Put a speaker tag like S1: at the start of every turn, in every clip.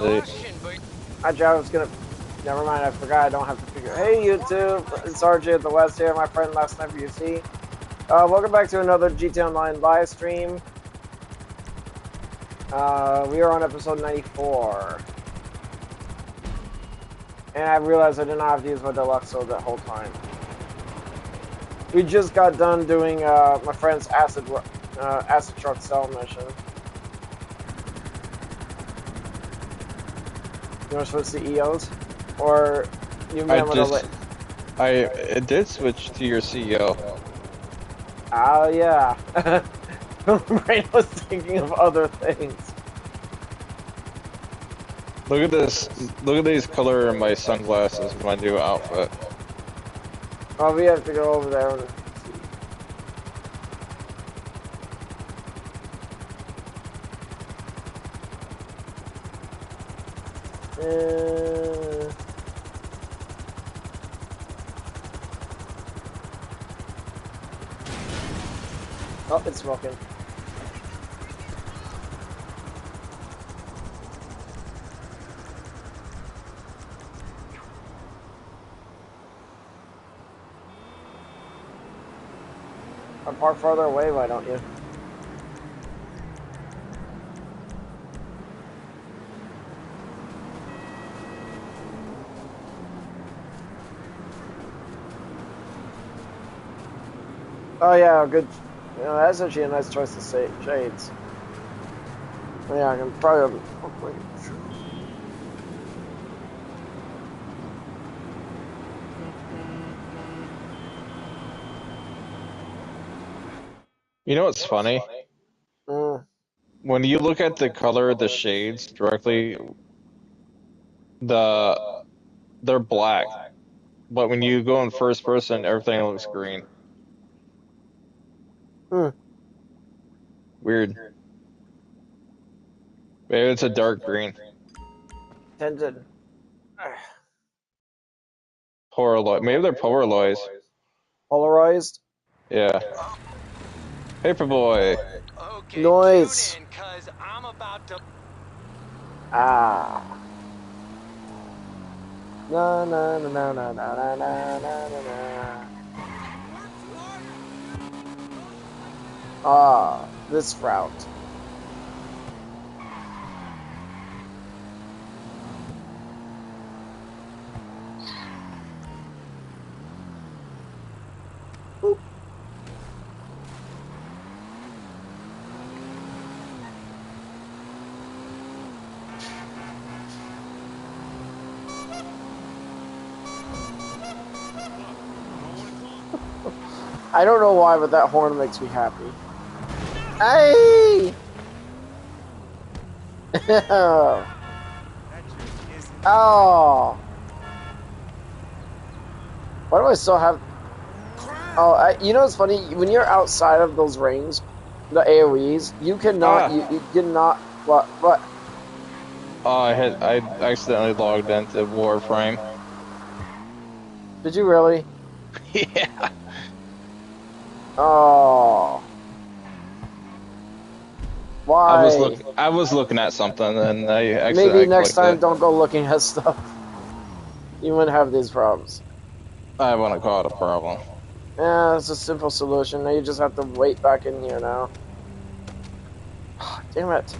S1: Actually, I was gonna. Never mind, I forgot. I don't have to figure. Hey, YouTube, it's RJ at the West here, my friend last night for UC. Welcome back to another GTA Online live stream. We are on episode 94. And I realized I did not have to use my deluxe load that whole time. We just got done doing my friend's acid truck cell mission. You want to switch to EOs? Or you meant
S2: it did switch to your CEO.
S1: Oh, yeah. My brain was thinking of other things.
S2: Look at this. Look at these color in my sunglasses, my new outfit.
S1: Oh, we have to go over there and oh, it's smoking. I park farther away, why don't you? Oh yeah, good. You know, that's actually a nice choice to say shades. Yeah, I can probably.
S2: You know what's funny? When you look at the color of the shades directly, they're black. But when you go in first person, everything looks green. Weird. Maybe it's a dark green.
S1: Tinted.
S2: Polaroid. Maybe they're Polaroids.
S1: Polarized?
S2: Yeah. Paperboy.
S1: Okay, noise. Ah. Na na na na na na na na na. Ah, this route. Oop. I don't know why, but that horn makes me happy. Hey! Oh! Why do I still have... Oh, you know what's funny? When you're outside of those rings, the AoEs, you cannot... You cannot... What?
S2: Oh, I accidentally logged into Warframe.
S1: Did you really?
S2: Yeah.
S1: Oh. Why?
S2: I was looking at something and I accidentally
S1: Maybe next time
S2: it.
S1: don't go looking at stuff. You wouldn't have these problems.
S2: I wouldn't call it a problem.
S1: Yeah, it's a simple solution. Now you just have to wait back in here now. Damn it.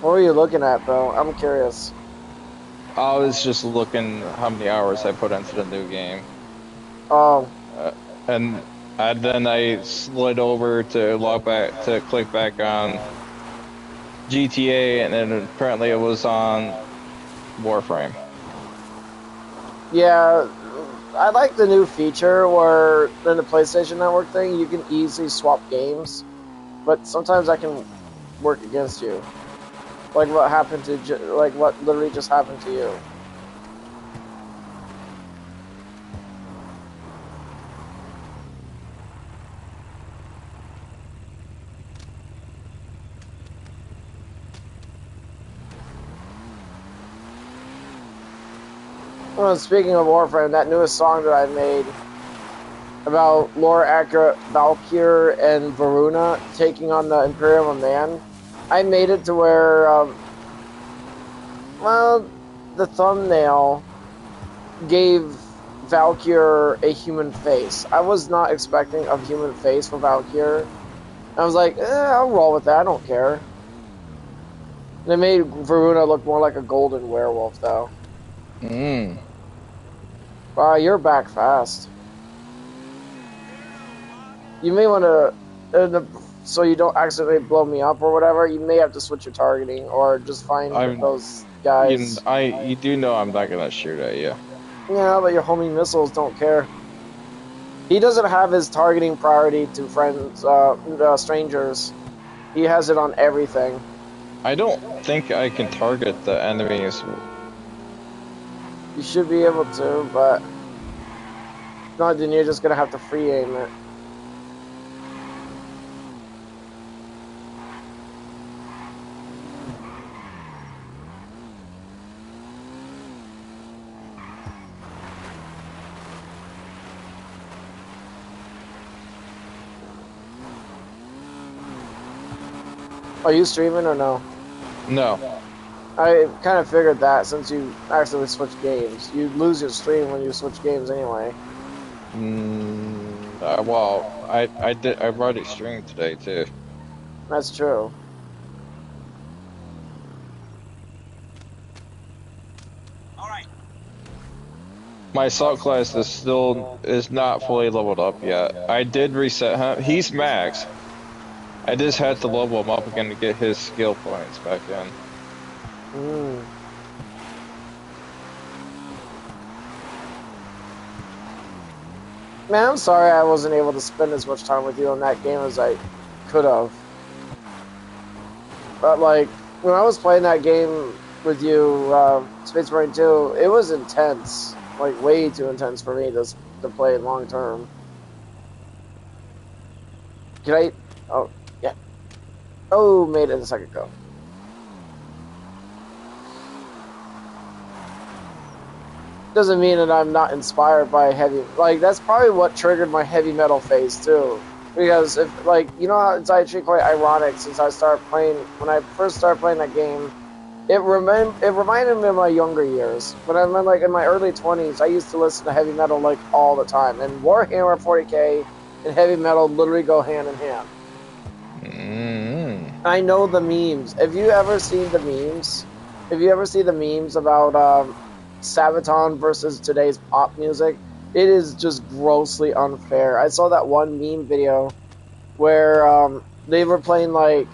S1: What were you looking at, though? I'm curious.
S2: I was just looking how many hours I put into the new game.
S1: Oh.
S2: And then I slid over to click back on GTA, and then apparently it was on Warframe.
S1: Yeah, I like the new feature where in the PlayStation Network thing, you can easily swap games, but sometimes that can work against you. Like what happened to, like what literally just happened to you. Well, speaking of Warframe, that newest song that I made about Laura Accurate, Valkyr, and Varuna taking on the Imperium of Man, I made it to where, well, the thumbnail gave Valkyr a human face. I was not expecting a human face for Valkyr. I was like, I'll roll with that. I don't care. They made Varuna look more like a golden werewolf, though. Wow, you're back fast. You may want to, so you don't accidentally blow me up or whatever, you may have to switch your targeting or just find those guys.
S2: You do know I'm not gonna shoot at you.
S1: Yeah, but your homing missiles don't care. He doesn't have his targeting priority to friends, strangers. He has it on everything.
S2: I don't think I can target the enemies.
S1: You should be able to, but no, then you're just gonna have to free aim it. Are you streaming or no?
S2: No.
S1: I kind of figured that since you actually switch games. You lose your stream when you switch games anyway.
S2: Well, I've already streamed today too.
S1: That's true.
S3: Alright.
S2: My assault class is not fully leveled up yet. I did reset him. He's max. I just had to level him up again to get his skill points back in.
S1: Man, I'm sorry I wasn't able to spend as much time with you on that game as I could have. But like, when I was playing that game with you, Space Marine 2, it was intense. Like, way too intense for me to play it long term. Can I? Oh, yeah. Oh, made it a second go. Doesn't mean that I'm not inspired by heavy. Like, that's probably what triggered my heavy metal phase too. Because if, like, you know how it's actually quite ironic since I started playing, when I first started playing that game, it reminded me of my younger years. When I'm like in my early 20s, I used to listen to heavy metal like all the time, and Warhammer 40K and heavy metal literally go hand in hand. I know the memes. Have you ever seen the memes? Have you ever seen the memes about Sabaton versus today's pop music? It is just grossly unfair. I saw that one meme video where they were playing like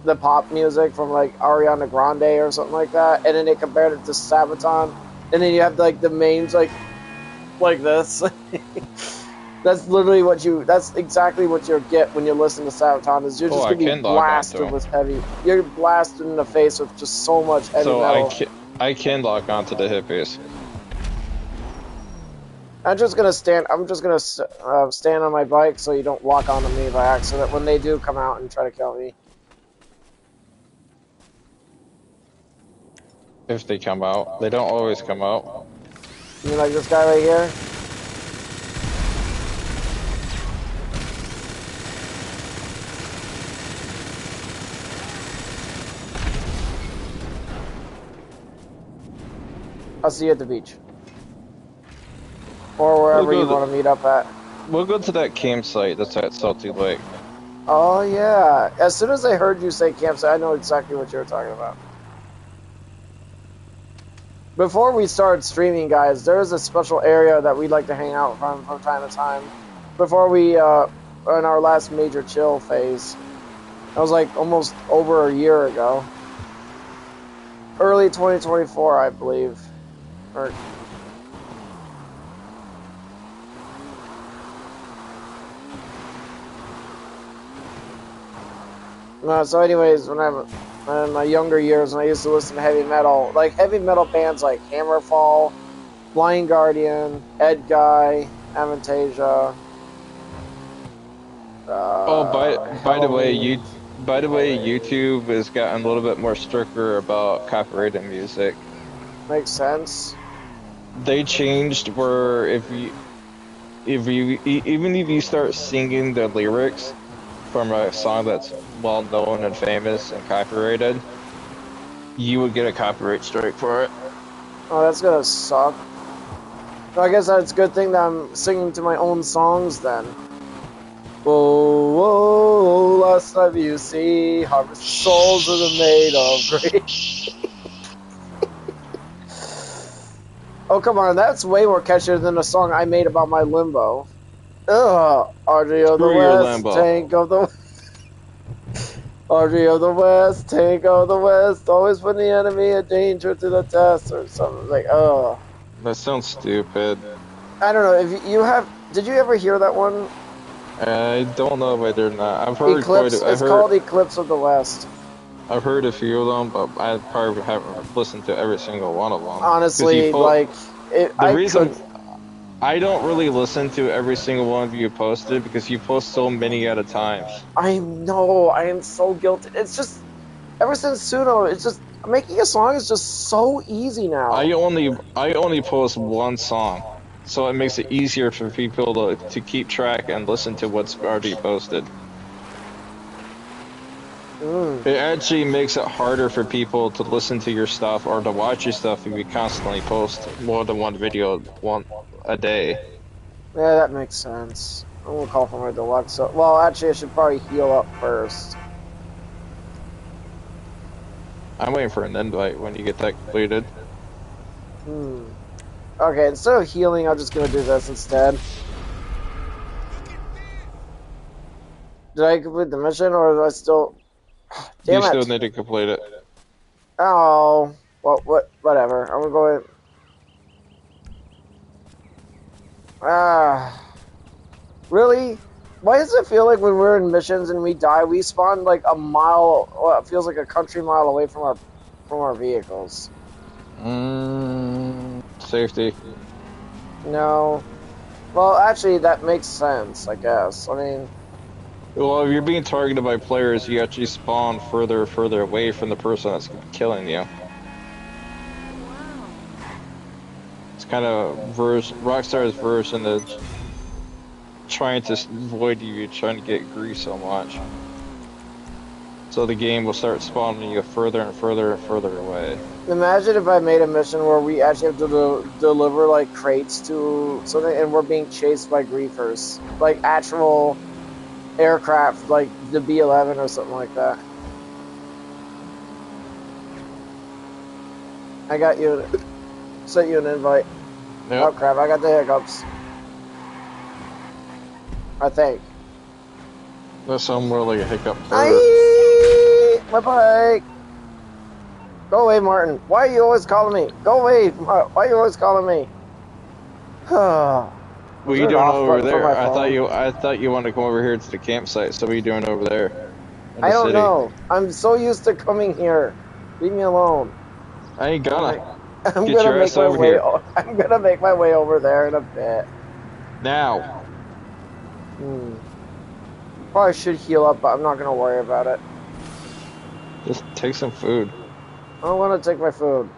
S1: the pop music from like Ariana Grande or something like that, and then they compared it to Sabaton, and then you have like the memes like this. That's literally what that's exactly what you'll get when you listen to Sabaton, is you're just gonna be blasted with heavy. You're blasted in the face with just so much heavy metal.
S2: I can lock onto the hippies.
S1: I'm just gonna stand on my bike so you don't walk onto me by accident when they do come out and try to kill me.
S2: If they come out, they don't always come out.
S1: You mean like this guy right here? I'll see you at the beach. Or wherever you want to meet up at.
S2: We'll go to that campsite that's at Salty Lake.
S1: Oh, yeah. As soon as I heard you say campsite, I know exactly what you were talking about. Before we start streaming, guys, there is a special area that we'd like to hang out from time to time. Before we, in our last major chill phase. That was like almost over a year ago. Early 2024, I believe. So anyways, when I'm in my younger years, when I used to listen to heavy metal, like heavy metal bands like Hammerfall, Blind Guardian, Ed Guy, Avantasia.
S2: By the way, YouTube has gotten a little bit more stricter about copyrighted music.
S1: Makes sense.
S2: They changed where even if you start singing the lyrics, from a song that's well known and famous and copyrighted, you would get a copyright strike for it.
S1: Oh, that's gonna suck. I guess that's a good thing that I'm singing to my own songs then. Whoa, whoa, last time you see, harvest souls are made of grace. Oh, come on, that's way more catchier than the song I made about my limbo. Ugh, Audrey of the
S2: Screw your
S1: West,
S2: limbo.
S1: tank of the Audrey of the West, tank of the West, always put the enemy a danger to the test, or something like, oh.
S2: That sounds stupid.
S1: I don't know, if you have, did you ever hear that one?
S2: I don't know if I did or not. I've heard
S1: Eclipse, it's called Eclipse of the West.
S2: I've heard a few of them, but I probably haven't listened to every single one of them.
S1: Honestly, like,
S2: I don't really listen to every single one of you posted because you post so many at a time.
S1: I know, I am so guilty. It's just, ever since Suno, it's just, making a song is just so easy now.
S2: I only post one song, so it makes it easier for people to keep track and listen to what's already posted. It actually makes it harder for people to listen to your stuff or to watch your stuff if you constantly post more than one video a day.
S1: Yeah, that makes sense. I'm gonna call for my deluxe. So, well, actually, I should probably heal up first.
S2: I'm waiting for an invite when you get that completed.
S1: Okay, instead of healing, I'm just gonna do this instead. Did I complete the mission, or do I still... Damn
S2: you
S1: it.
S2: still need to complete it.
S1: Oh, well, whatever. I'm gonna go in. Really? Why does it feel like when we're in missions and we die, we spawn like a mile? Well, it feels like a country mile away from our vehicles.
S2: Safety.
S1: No. Well, actually, that makes sense. I guess. I mean.
S2: Well, if you're being targeted by players, you actually spawn further away from the person that's killing you. It's kind of Rockstar's version of trying to avoid you trying to get grease so much. So the game will start spawning you further and further away.
S1: Imagine if I made a mission where we actually have to deliver like crates to something, and we're being chased by griefers, like actual aircraft, like the B-11 or something like that. I got you. Sent you an invite.
S2: Yep.
S1: Oh crap! I got the hiccups. I think.
S2: That's some more like a hiccup.
S1: My bike. Go away, Martin. Why are you always calling me? Go away. Why are you always calling me?
S2: What are you doing over there? I thought you wanted to come over here to the campsite. So what are you doing over there?
S1: I don't know. I'm so used to coming here. Leave me alone.
S2: I ain't gonna.
S1: I'm gonna make my way. I'm gonna make my way over there in a bit.
S2: Now.
S1: Probably should heal up, but I'm not gonna worry about it.
S2: Just take some food.
S1: I don't want to take my food.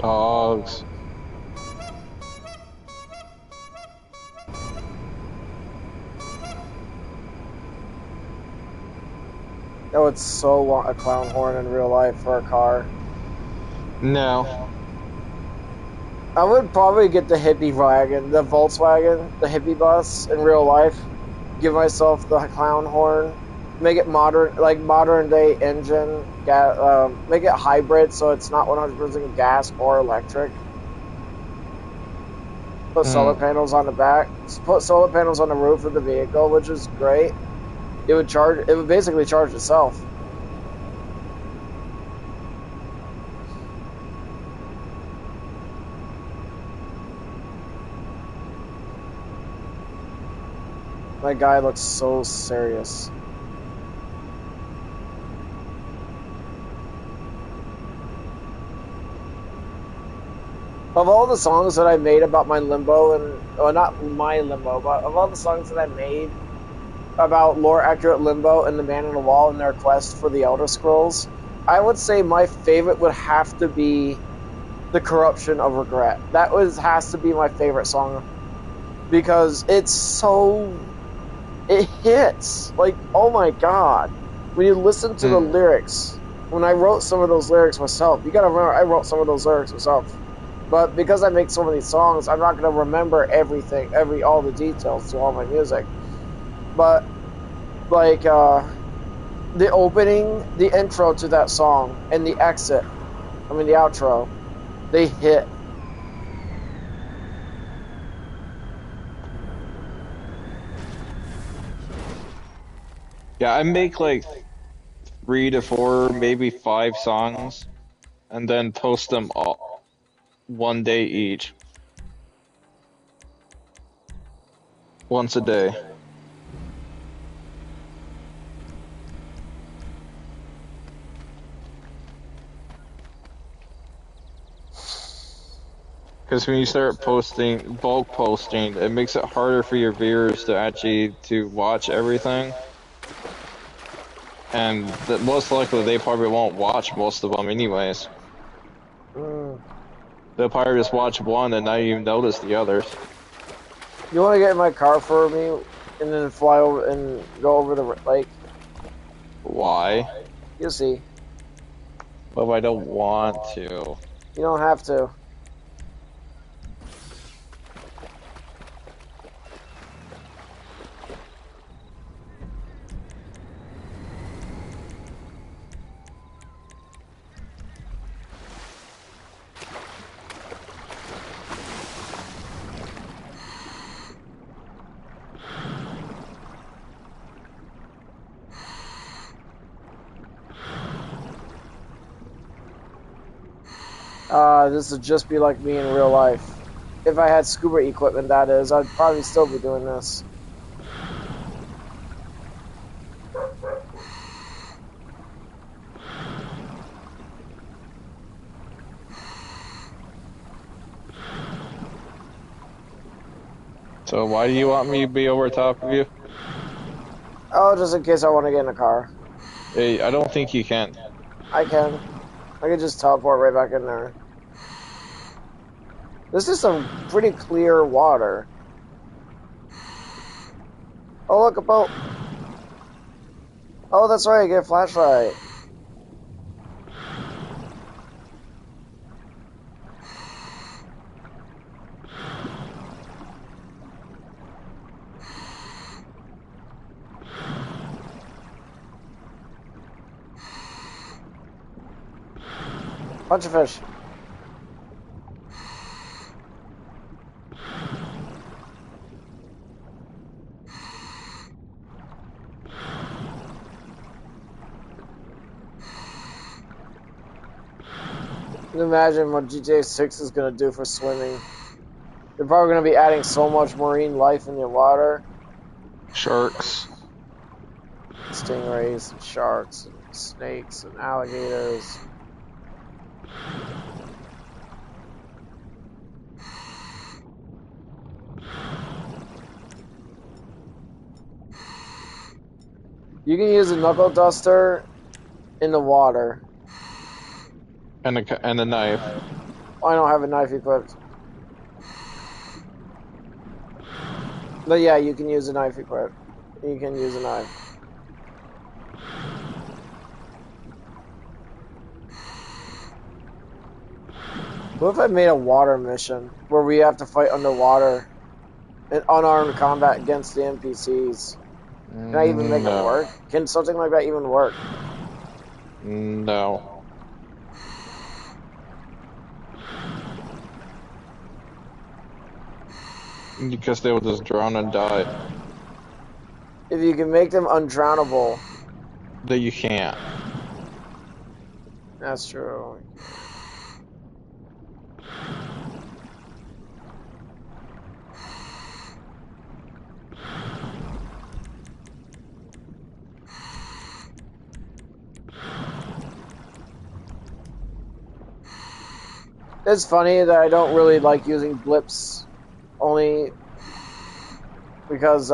S2: Dogs.
S1: Oh, it's so long, a clown horn in real life for a car.
S2: No.
S1: I would probably get the hippie wagon, the Volkswagen, the hippie bus in real life. Give myself the clown horn. Make it modern, like modern day engine. Make it hybrid so it's not 100% gas or electric. Put solar panels on the back. Put solar panels on the roof of the vehicle, which is great. It would basically charge itself. My guy looks so serious. Of all the songs that I made about my limbo, and well, not my limbo, but of all the songs that I made about lore-accurate limbo and the Man in the Wall and their quest for the Elder Scrolls, I would say my favorite would have to be The Corruption of Regret. That has to be my favorite song because it's so, it hits. Like, oh my god. When you listen to the lyrics, when I wrote some of those lyrics myself, you gotta remember I wrote some of those lyrics myself. But because I make so many songs, I'm not gonna remember everything, all the details to all my music. But like the opening, the intro to that song, and the the outro, they hit.
S2: Yeah, I make like 3 to 4, maybe 5 songs, and then post them all 1 day each, once a day. Because when you start posting, bulk posting, it makes it harder for your viewers to actually to watch everything. And that most likely they probably won't watch most of them anyways.
S1: Mm.
S2: They'll probably just watch one and not even notice the others.
S1: You want to get in my car for me and then fly over and go over the lake?
S2: Why?
S1: You'll see.
S2: But I don't want to.
S1: You don't have to. This would just be like me in real life. If I had scuba equipment, that is, I'd probably still be doing this.
S2: So why do you want me to be over top of you?
S1: Oh, just in case I want to get in a car.
S2: Hey, I don't think you can.
S1: I can. I can just teleport right back in there. This is some pretty clear water. Oh, look, a boat. Oh, that's right, I get a flashlight. Bunch of fish. Can you imagine what GTA 6 is going to do for swimming? They're probably going to be adding so much marine life in the water.
S2: Sharks.
S1: Stingrays and sharks and snakes and alligators. You can use a knuckle duster in the water.
S2: And a knife.
S1: I don't have a knife equipped. But yeah, you can use a knife equipped. You can use a knife. What if I made a water mission where we have to fight underwater in unarmed combat against the NPCs? Can I even make it work? Can something like that even work?
S2: No. Because they will just drown and die.
S1: If you can make them undrownable.
S2: That you can't.
S1: That's true. It's funny that I don't really like using blips, only because,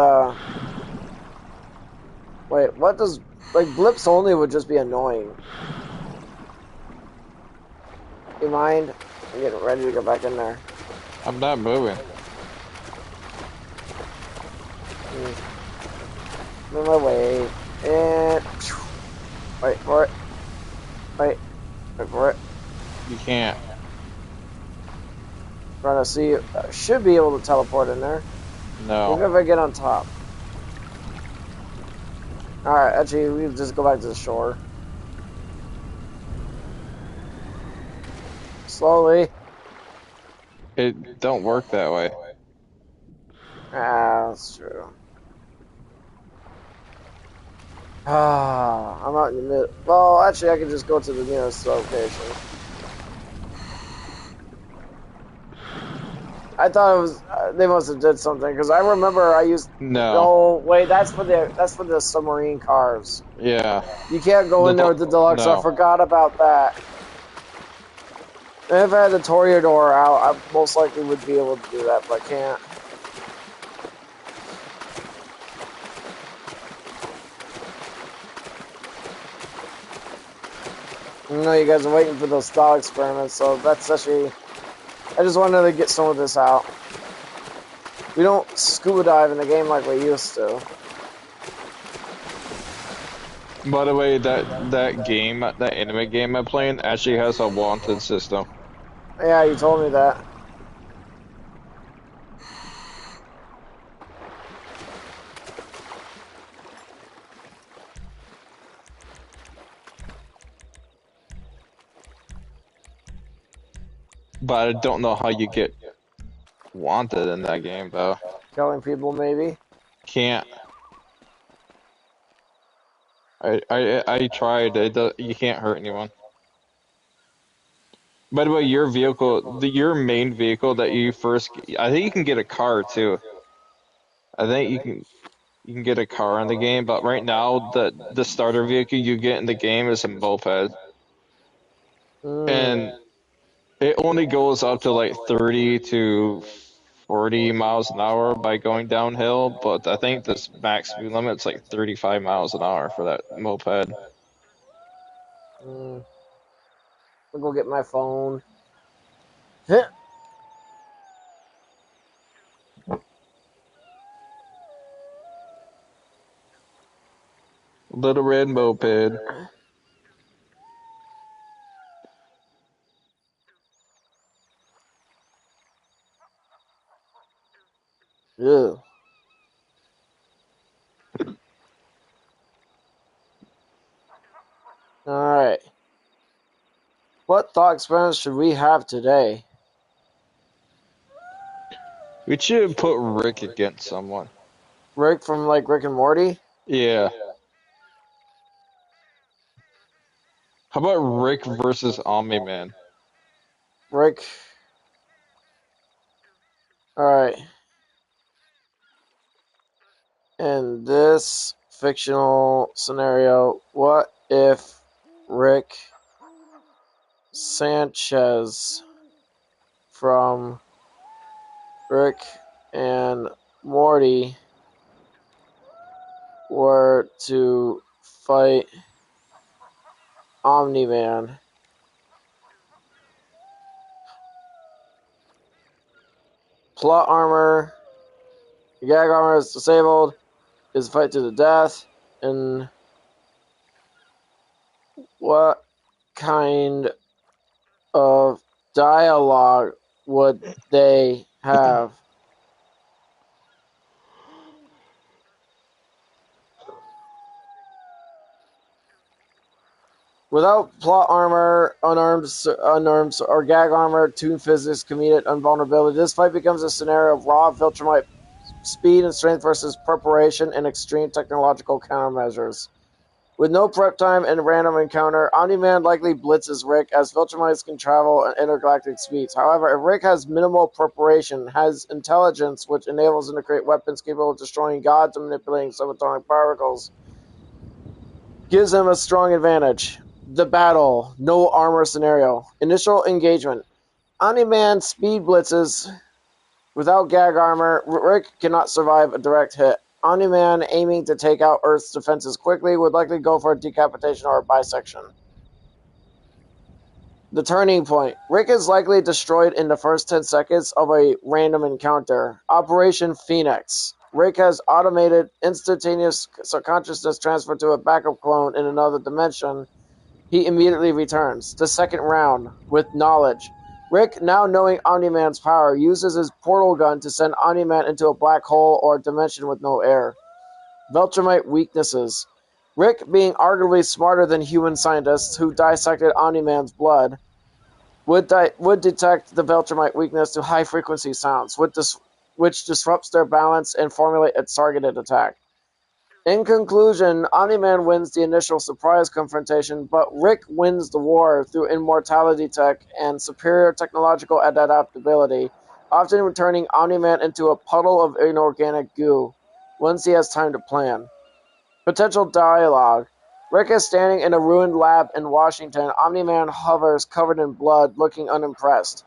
S1: wait, what does, like, blips only would just be annoying. You mind? I'm getting ready to go back in there.
S2: I'm not moving.
S1: Move my way. And wait for it. Wait for it.
S2: You can't.
S1: Trying to see. I should be able to teleport in there.
S2: No.
S1: Even if I get on top. Alright, actually, we can just go back to the shore. Slowly.
S2: It don't work that way.
S1: Ah, that's true. Ah, I'm out in the middle. Well, actually, I can just go to the nearest location. I thought it was they must have did something because I remember I used.
S2: No.
S1: Oh wait, that's for the submarine cars.
S2: Yeah.
S1: You can't go in there with the deluxe.
S2: No.
S1: I forgot about that. If I had the Toreador out, I most likely would be able to do that, but I can't. I know you guys are waiting for those thought experiments, so that's actually. I just wanted to get some of this out. We don't scuba dive in the game like we used to.
S2: By the way, that game, that anime game I'm playing, actually has a wanted system.
S1: Yeah, you told me that.
S2: But I don't know how you get wanted in that game, though.
S1: Killing people, maybe.
S2: Can't. I tried. You can't hurt anyone. By the way, your vehicle, your main vehicle that you first, I think you can get a car too. I think you can get a car in the game, but right now the starter vehicle you get in the game is a moped,
S1: Mm.
S2: and it only goes up to like 30 to 40 miles an hour by going downhill, but I think this max speed limit's like 35 miles an hour for that moped.
S1: Mm. I'll go get my phone.
S2: Little red moped.
S1: Ew. Alright. What thought experiments should we have today?
S2: We should put Rick against someone.
S1: Rick from like Rick and Morty?
S2: Yeah. How about Rick versus Omni-Man?
S1: Rick. Alright. In this fictional scenario, what if Rick Sanchez from Rick and Morty were to fight Omni-Man? Plot armor. Your gag armor is disabled. Is fight to the death. And what kind of dialogue would they have? Without plot armor, unarmed, or gag armor, toon physics, comedic invulnerability, this fight becomes a scenario of raw Viltrumite speed and strength versus preparation and extreme technological countermeasures. With no prep time and random encounter, Omni-Man likely blitzes Rick as Viltrumites can travel at intergalactic speeds. However, if Rick has minimal preparation, has intelligence which enables him to create weapons capable of destroying gods and manipulating subatomic particles, gives him a strong advantage. The battle, no armor scenario. Initial engagement. Omni-Man speed blitzes without gag armor. Rick cannot survive a direct hit. Omni-Man aiming to take out Earth's defenses quickly would likely go for a decapitation or a bisection. The turning point. Rick is likely destroyed in the first 10 seconds of a random encounter. Operation Phoenix. Rick has automated instantaneous consciousness transfer to a backup clone in another dimension. He immediately returns. The second round. With knowledge. Rick, now knowing Omni-Man's power, uses his portal gun to send Omni-Man into a black hole or dimension with no air. Viltrumite weaknesses. Rick, being arguably smarter than human scientists who dissected Omni-Man's blood, would detect the Viltrumite weakness to high-frequency sounds, which disrupts their balance and formulate a targeted attack. In conclusion, Omni-Man wins the initial surprise confrontation, but Rick wins the war through immortality tech and superior technological adaptability, often turning Omni-Man into a puddle of inorganic goo once he has time to plan. Potential dialogue. Rick is standing in a ruined lab in Washington. Omni-Man hovers, covered in blood, looking unimpressed.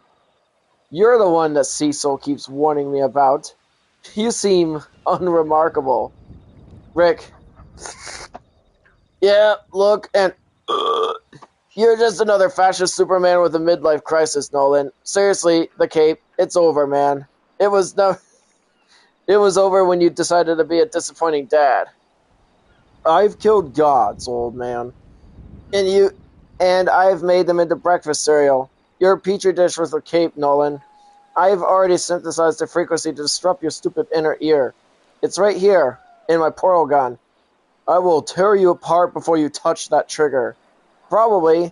S1: You're the one that Cecil keeps warning me about. You seem unremarkable. Rick. Yeah, look, and you're just another fascist Superman with a midlife crisis, Nolan. Seriously, the cape, it's over, man. It was over when you decided to be a disappointing dad. I've killed gods, old man. And I've made them into breakfast cereal. You're a petri dish with a cape, Nolan. I've already synthesized the frequency to disrupt your stupid inner ear. It's right here, in my portal gun. I will tear you apart before you touch that trigger. Probably.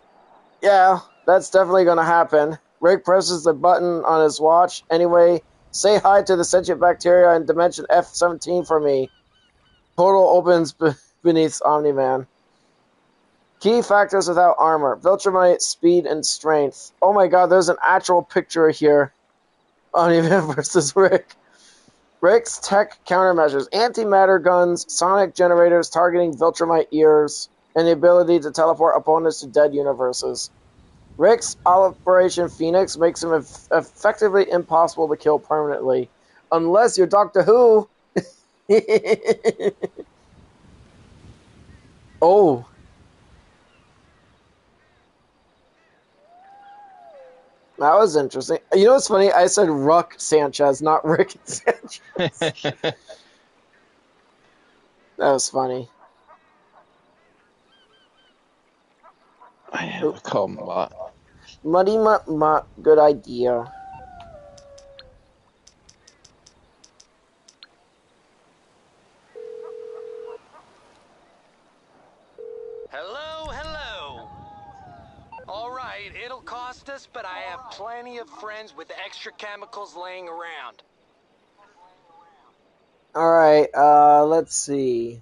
S1: Yeah, that's definitely gonna happen. Rick presses the button on his watch. Anyway, say hi to the sentient bacteria in dimension F-17 for me. Portal opens beneath Omni-Man. Key factors without armor. Viltrumite, speed, and strength. Oh my god, there's an actual picture here. Omni-Man versus Rick. Rick's tech countermeasures. Antimatter guns, sonic generators targeting Viltrumite ears, and the ability to teleport opponents to dead universes. Rick's Operation Phoenix makes him effectively impossible to kill permanently. Unless you're Doctor Who. Oh. That was interesting. You know what's funny? I said Ruck Sanchez, not Rick Sanchez. That was funny.
S2: I have a call bot.
S1: Muddy Mutt Mutt, good idea.
S4: Hello, hello. All right, it'll cost us, but I have plenty of friends with extra chemicals laying around.
S1: All right, let's see.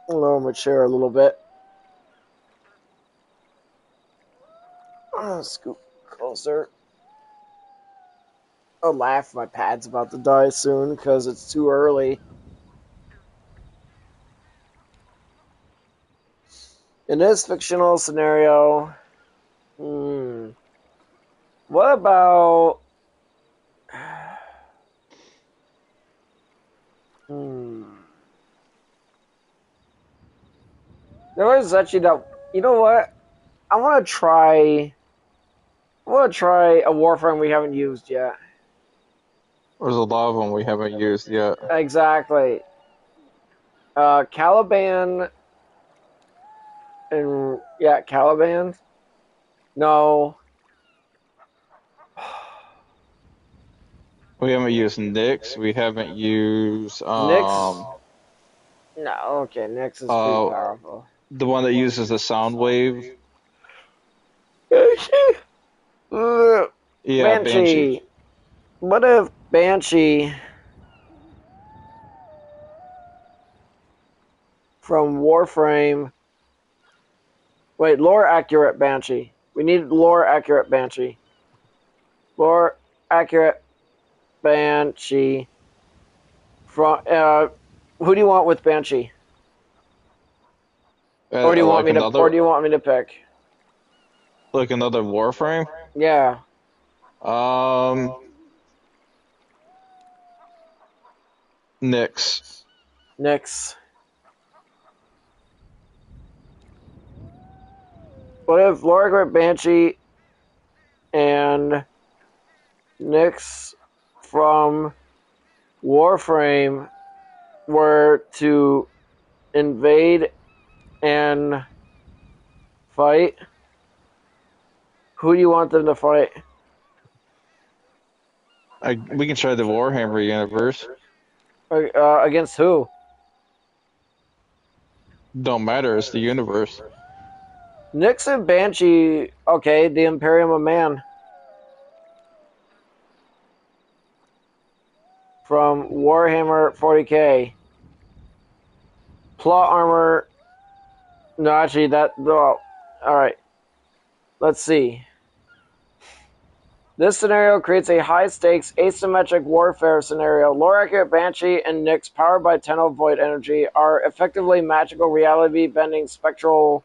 S1: Lower my chair a little bit. Scoop closer. I'll laugh. My pad's about to die soon because it's too early. In this fictional scenario, what about? There was actually that. You know what? I want to try a Warframe we haven't used yet.
S2: There's a lot of them we haven't used yet.
S1: Exactly. Caliban. And yeah, Caliban. No.
S2: We haven't used Nyx. We haven't used
S1: Nyx. No, okay, Nyx is pretty powerful.
S2: the one that uses the sound wave.
S1: Yeah, Banshee. What if Banshee from Warframe? Wait, lore accurate Banshee. We need lore accurate Banshee. Lore accurate Banshee. From who do you want with Banshee? Or do you want me to? Or do you want me to pick?
S2: Like another Warframe?
S1: Yeah.
S2: Nyx.
S1: Nyx. What if Lorgar Banshee and Nyx from Warframe were to invade and fight? Who do you want them to fight?
S2: We can try the Warhammer universe.
S1: Against who?
S2: Don't matter. It's the universe.
S1: Nyx and Banshee. Okay, the Imperium of Man. From Warhammer 40k. Plot armor. No, actually, well, alright. Let's see. This scenario creates a high-stakes, asymmetric warfare scenario. Lorac, Banshee, and Nyx, powered by Tenno Void Energy, are effectively magical reality-bending special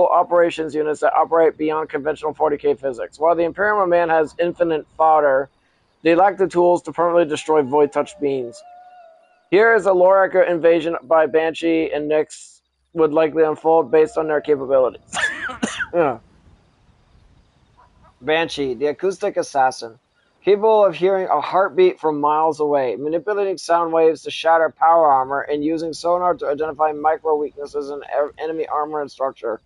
S1: operations units that operate beyond conventional 40k physics. While the Imperium of Man has infinite fodder, they lack the tools to permanently destroy void-touched beings. Here is a Lorac invasion by Banshee and Nyx would likely unfold based on their capabilities. Banshee, the acoustic assassin. Capable of hearing a heartbeat from miles away, manipulating sound waves to shatter power armor, and using sonar to identify micro weaknesses in enemy armor and structure.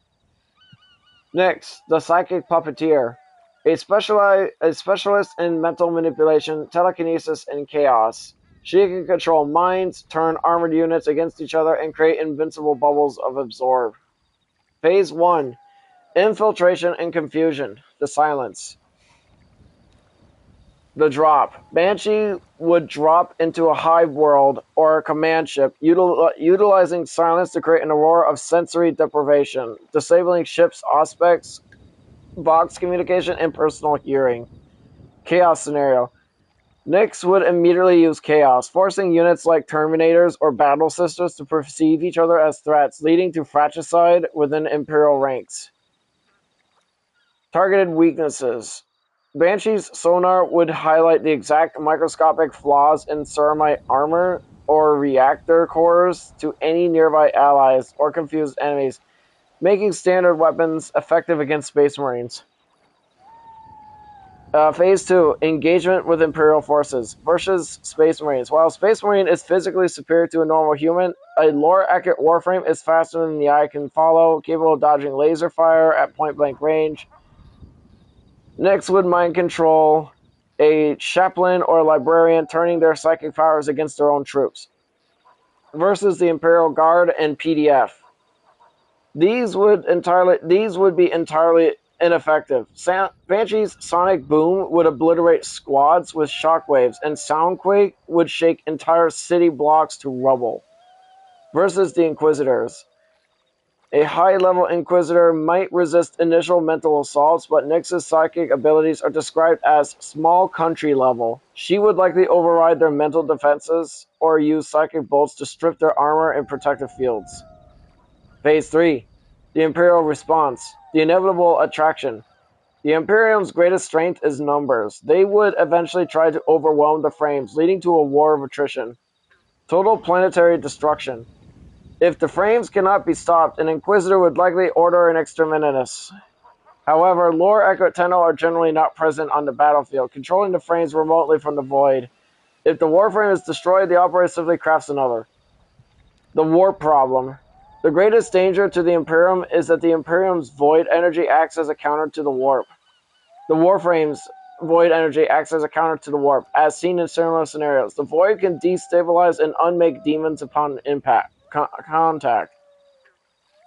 S1: Nyx, the psychic puppeteer. A specialist in mental manipulation, telekinesis, and chaos. She can control minds, turn armored units against each other, and create invincible bubbles of absorb. Phase 1. Infiltration and confusion. The silence. The drop. Banshee would drop into a hive world or a command ship, utilizing silence to create an aurora of sensory deprivation, disabling ships' aspects, box communication, and personal hearing. Chaos scenario. Nyx would immediately use chaos, forcing units like Terminators or Battle Sisters to perceive each other as threats, leading to fratricide within Imperial ranks. Targeted weaknesses. Banshee's sonar would highlight the exact microscopic flaws in ceramite armor or reactor cores to any nearby allies or confused enemies, making standard weapons effective against Space Marines. Phase 2. Engagement with Imperial forces versus Space Marines. While a Space Marine is physically superior to a normal human, a lore-accurate warframe is faster than the eye can follow, capable of dodging laser fire at point-blank range. Nyx would mind control a chaplain or librarian, turning their psychic powers against their own troops. Versus the Imperial Guard and PDF. These would be entirely ineffective. Banshee's sonic boom would obliterate squads with shockwaves, and Soundquake would shake entire city blocks to rubble. Versus the Inquisitors. A high-level Inquisitor might resist initial mental assaults, but Nyx's psychic abilities are described as small country level. She would likely override their mental defenses or use psychic bolts to strip their armor and protective fields. Phase 3. The Imperial response. The inevitable attraction. The Imperium's greatest strength is numbers. They would eventually try to overwhelm the frames, leading to a war of attrition. Total planetary destruction. If the frames cannot be stopped, an Inquisitor would likely order an exterminatus. However, lore Echo Tenno are generally not present on the battlefield, controlling the frames remotely from the void. If the warframe is destroyed, the operator simply crafts another. The warp problem. The greatest danger to the Imperium is that the Imperium's void energy acts as a counter to the warp. The warframe's void energy acts as a counter to the warp, as seen in similar scenarios. The void can destabilize and unmake demons upon contact.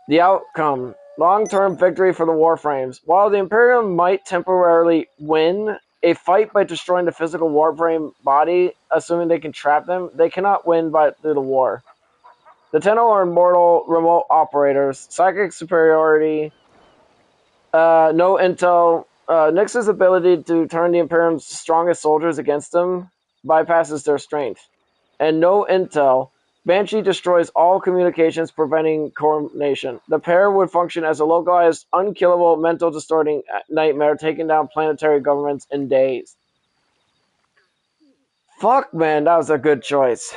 S1: The outcome. Long-term victory for the warframes. While the Imperium might temporarily win a fight by destroying the physical warframe body, assuming they can trap them, they cannot win through the war. The Tenno are immortal remote operators. Psychic superiority. No intel. Nyx's ability to turn the Imperium's strongest soldiers against them bypasses their strength. And no intel. Banshee destroys all communications, preventing coordination. The pair would function as a localized, unkillable, mental distorting nightmare, taking down planetary governments in days. Fuck, man, that was a good choice.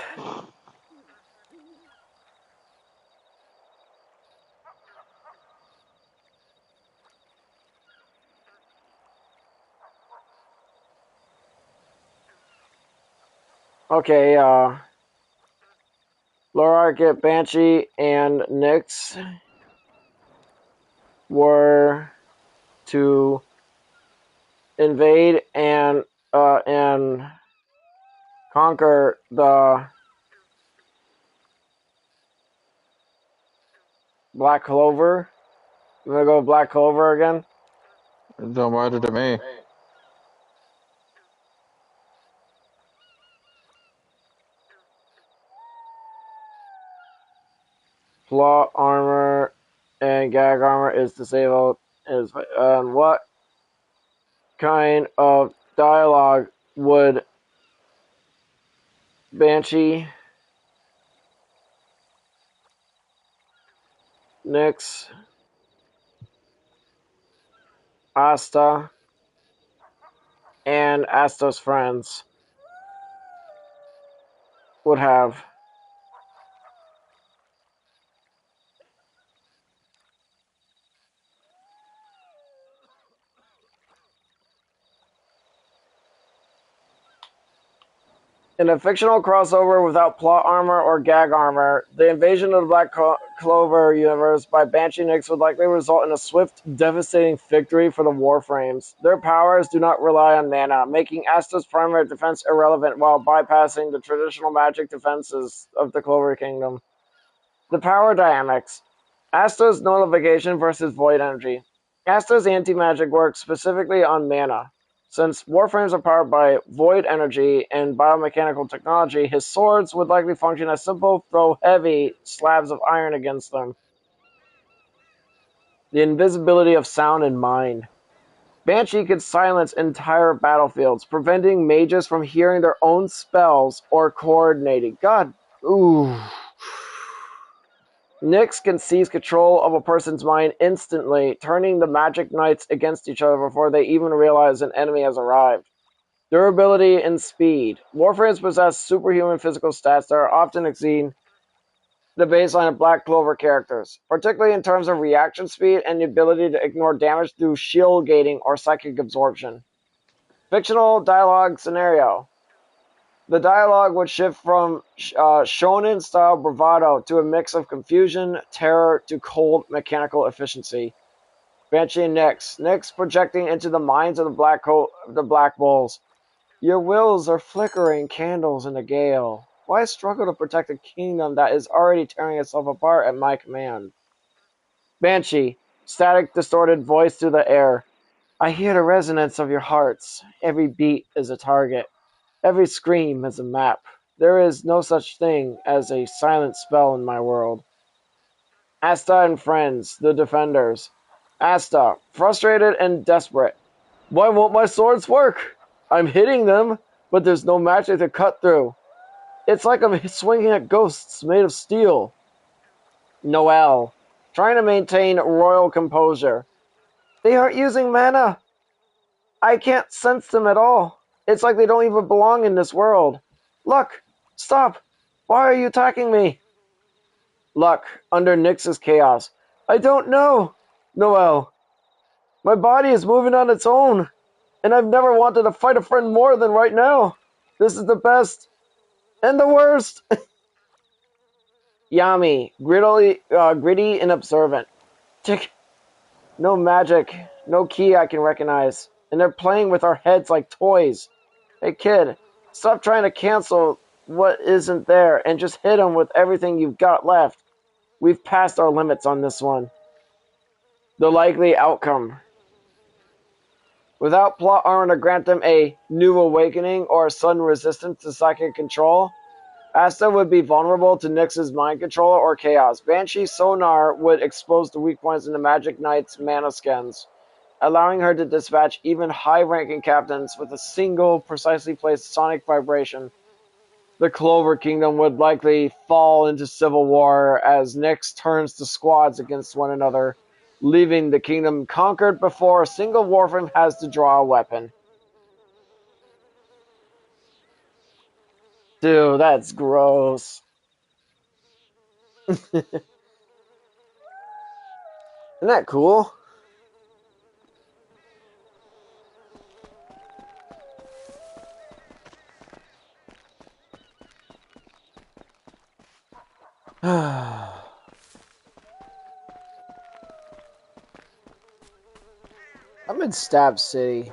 S1: Okay, Lorarkit, Banshee, and Nyx were to invade and conquer the Black Clover. I'm gonna go Black Clover again.
S2: It don't matter to me.
S1: Plot armor and gag armor is disabled. What kind of dialogue would Banshee, Nyx, Asta, and Asta's friends would have? In a fictional crossover without plot armor or gag armor, the invasion of the Black Clover universe by Banshee Nyx would likely result in a swift, devastating victory for the Warframes. Their powers do not rely on mana, making Asta's primary defense irrelevant while bypassing the traditional magic defenses of the Clover Kingdom. The power dynamics. Asta's nullification versus void energy. Asta's anti-magic works specifically on mana. Since Warframes are powered by void energy and biomechanical technology, his swords would likely function as simple, though heavy, slabs of iron against them. The invisibility of sound and mind. Banshee could silence entire battlefields, preventing mages from hearing their own spells or coordinating. God, ooh. Nyx can seize control of a person's mind instantly, turning the magic knights against each other before they even realize an enemy has arrived. Durability and speed. Warframes possess superhuman physical stats that are often exceed the baseline of Black Clover characters, particularly in terms of reaction speed and the ability to ignore damage through shield gating or psychic absorption. Fictional dialogue scenario. The dialogue would shift from shonen-style bravado to a mix of confusion, terror, to cold mechanical efficiency. Banshee and Nyx. Nyx projecting into the minds of the Black Bulls. Your wills are flickering candles in a gale. Why struggle to protect a kingdom that is already tearing itself apart at my command? Banshee. Static, distorted voice through the air. I hear the resonance of your hearts. Every beat is a target. Every scream is a map. There is no such thing as a silent spell in my world. Asta and friends, the defenders. Asta, frustrated and desperate. Why won't my swords work? I'm hitting them, but there's no magic to cut through. It's like I'm swinging at ghosts made of steel. Noelle, trying to maintain royal composure. They aren't using mana. I can't sense them at all. It's like they don't even belong in this world. Luck, stop. Why are you attacking me? Luck, under Nyx's chaos. I don't know. Noelle, my body is moving on its own, and I've never wanted to fight a friend more than right now. This is the best and the worst. Yami, gritty and observant. Tick. No magic, no key I can recognize, and they're playing with our heads like toys. Hey kid, stop trying to cancel what isn't there and just hit them with everything you've got left. We've passed our limits on this one. The likely outcome. Without plot armor to grant them a new awakening or a sudden resistance to psychic control, Asta would be vulnerable to Nyx's mind control or chaos. Banshee's sonar would expose the weak points in the Magic Knight's mana skins, allowing her to dispatch even high-ranking captains with a single, precisely placed sonic vibration. The Clover Kingdom would likely fall into civil war as Nyx turns to squads against one another, leaving the kingdom conquered before a single Warframe has to draw a weapon. Dude, that's gross. Isn't that cool? I'm in Stab City.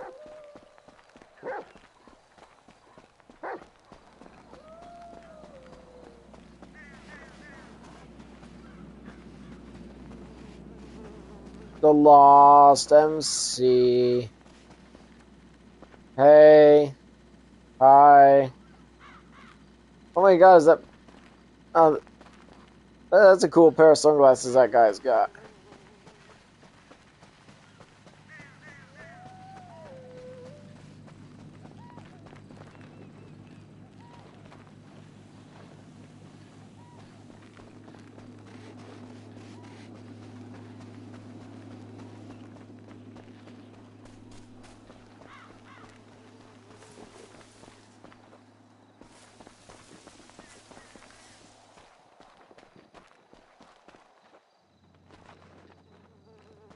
S1: The Lost MC. Hey. Hi. Oh my god, is that... that's a cool pair of sunglasses that guy's got.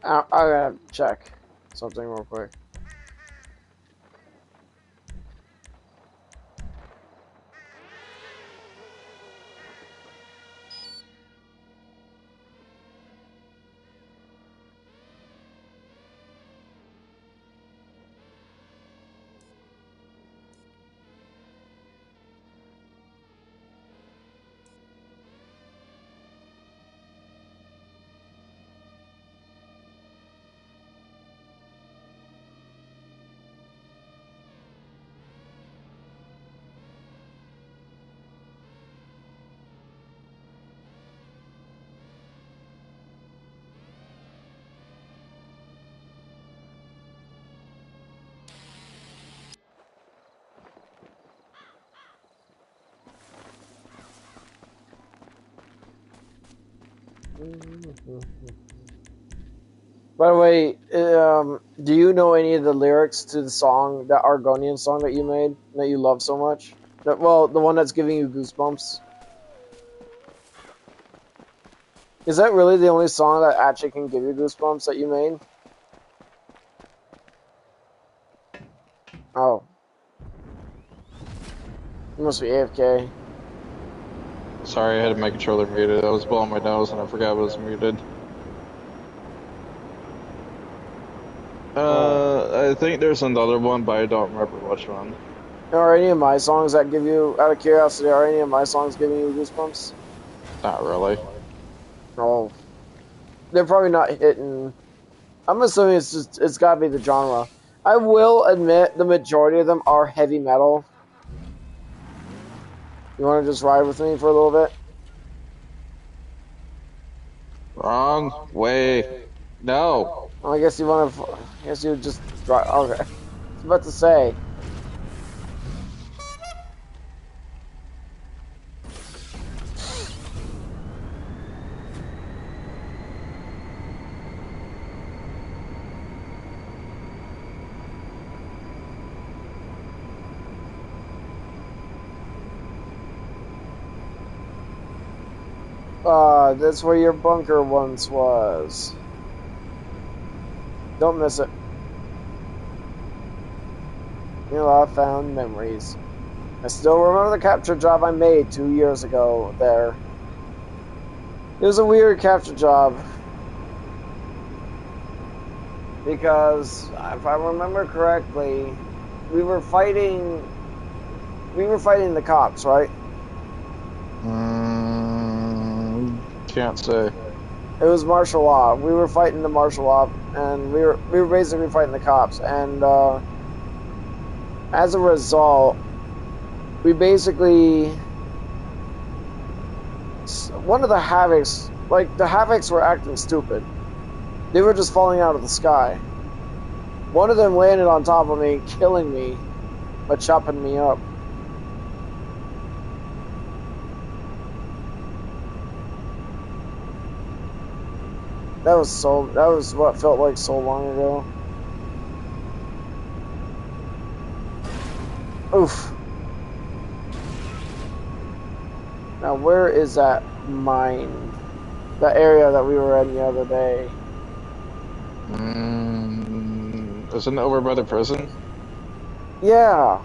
S1: I gotta check something real quick. By the way, do you know any of the lyrics to the song, that Argonian song that you made, that you love so much? Well, the one that's giving you goosebumps? Is that really the only song that actually can give you goosebumps that you made? Oh. You must be AFK.
S2: Sorry, I had my controller muted. I was blowing my nose and I forgot it was muted. I think there's another one, but I don't remember which one.
S1: Are any of my songs that give you, out of curiosity, are any of my songs giving you goosebumps?
S2: Not really.
S1: Oh. They're probably not hitting. I'm assuming it's gotta be the genre. I will admit the majority of them are heavy metal. You wanna just ride with me for a little bit?
S2: Wrong way. No.
S1: Well, I guess you wanna, I guess you would just drive, okay. I was about to say. That's where your bunker once was. Don't miss it. You know, I found memories. I still remember the capture job I made 2 years ago there. It was a weird capture job. Because, if I remember correctly, we were fighting the cops, right?
S2: Can't say.
S1: It was martial law. We were fighting the martial law, and we were basically fighting the cops. And as a result, we basically, one of the Havocs, like the Havocs were acting stupid. They were just falling out of the sky. One of them landed on top of me, killing me, but chopping me up. That was what felt like so long ago. Oof. Now, where is that mine? The area that we were in the other day.
S2: Isn't it over by the prison?
S1: Yeah.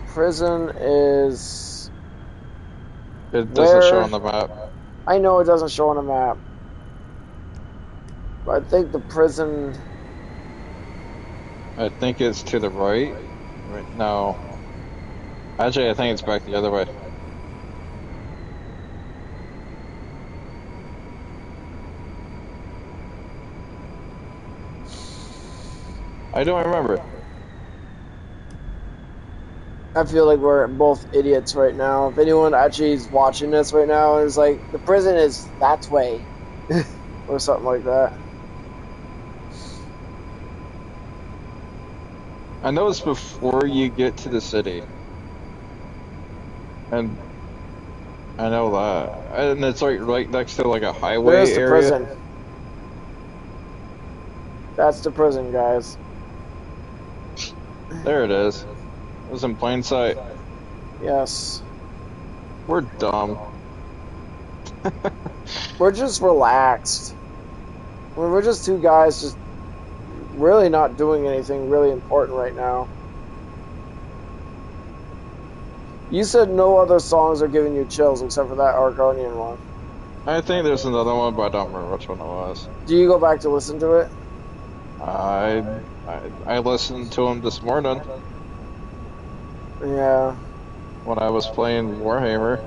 S1: Prison is...
S2: It doesn't show on
S1: Where?
S2: the map.
S1: I know it doesn't show on a map. But I think the prison...
S2: I think it's to the right. Right? No. Actually, I think it's back the other way. I don't remember.
S1: I feel like we're both idiots right now. If anyone actually is watching this right now is like, the prison is that way. Or something like that.
S2: I know it's before you get to the city. And I know that. And it's like right next to like a highway
S1: There's the
S2: area.
S1: prison. That's the prison, guys.
S2: There it is. It was in plain sight.
S1: Yes.
S2: We're dumb.
S1: We're just relaxed. We're just two guys just really not doing anything really important right now. You said no other songs are giving you chills except for that Argonian one.
S2: I think there's another one, but I don't remember which one it was.
S1: Do you go back to listen to it?
S2: I listened to him this morning
S1: Yeah.
S2: when I was playing Warhammer,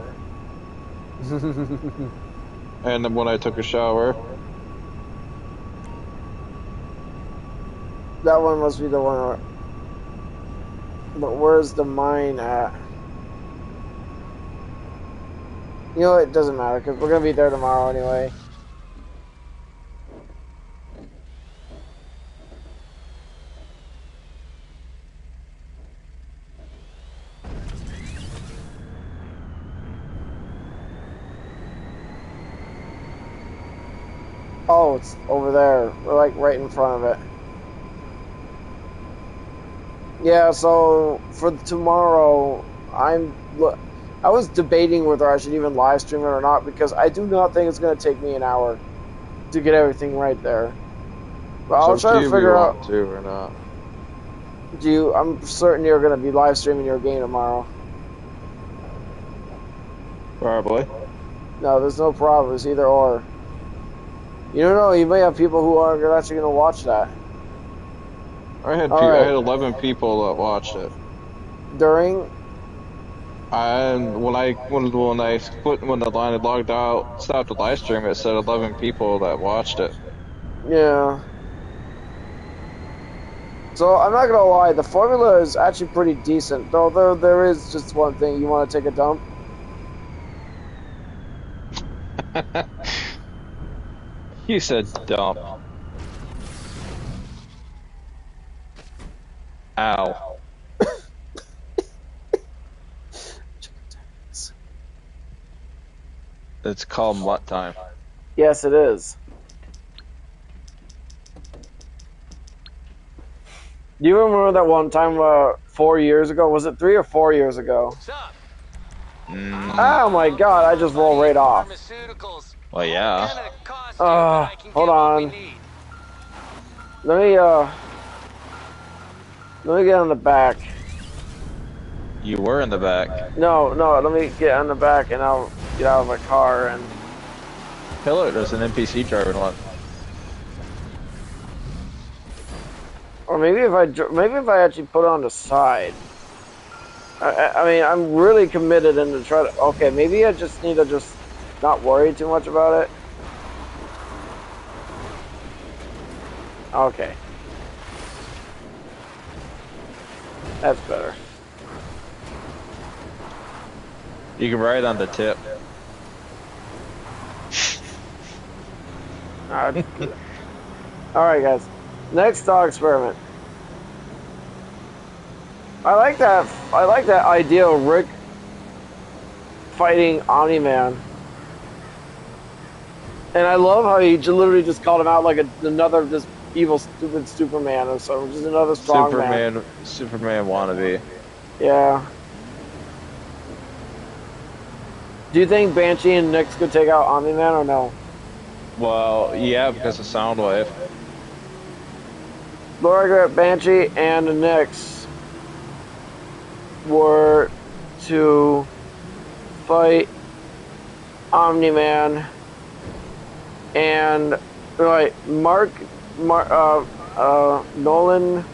S2: and then when I took a shower.
S1: That one must be the one. But where's the mine at? You know, it doesn't matter because we're gonna be there tomorrow anyway. Oh, it's over there. We're like right in front of it. Yeah, so for tomorrow, I was debating whether I should even live stream it or not because I do not think it's going to take me an hour to get everything right there. But I'll
S2: So
S1: try to figure out.
S2: want to or not.
S1: I'm certain you're going to be live streaming your game tomorrow.
S2: Probably.
S1: No, there's no problem. It's either or. You don't know. You may have people who are actually going to watch that.
S2: I had
S1: Alright.
S2: I had 11 people that watched it.
S1: During?
S2: And when the line had logged out, stopped the live stream, it said 11 people that watched it.
S1: Yeah. So I'm not gonna lie, the formula is actually pretty decent. Though there is just one thing. You want to take a dump?
S2: You said dump. Ow. It's called mutt time.
S1: Yes, it is. Do you remember that one time 4 years ago? Was it 3 or 4 years ago?
S4: What's up?
S1: Oh my god, I just rolled right off.
S4: Pharmaceuticals.
S2: Well, yeah.
S4: What can it cost you, but I can
S1: Hold
S4: get what we
S1: on.
S4: need.
S1: Let me get on the back.
S2: You were in the back.
S1: No, let me get on the back and I'll get out of my car and...
S2: Hey look, there's an NPC driving one.
S1: Or maybe if I actually put it on the side. I mean, I'm really committed into try to... Okay, maybe I just need to just not worry too much about it. Okay. That's better.
S2: You can ride on the tip.
S1: Alright, guys. Next thought experiment. I like that idea of Rick fighting Omni-Man. And I love how he literally just called him out like another just evil, stupid Superman or something. Just another strong man.
S2: Superman wannabe.
S1: Yeah. Do you think Banshee and Nyx could take out Omni-Man or no?
S2: Well, yeah, because of Soundwave.
S1: Lorga, Banshee, and Nyx were to fight Omni-Man and Nolan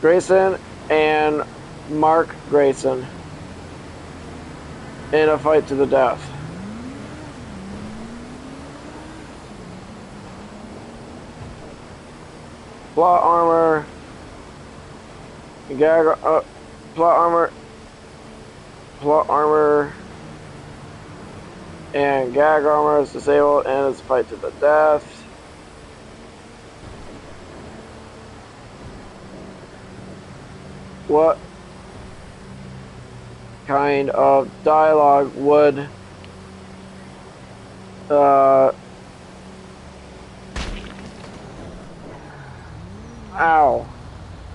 S1: Grayson and Mark Grayson in a fight to the death. Plot armor, plot armor, and gag armor is disabled and it's a fight to the death. What kind of dialogue would ow.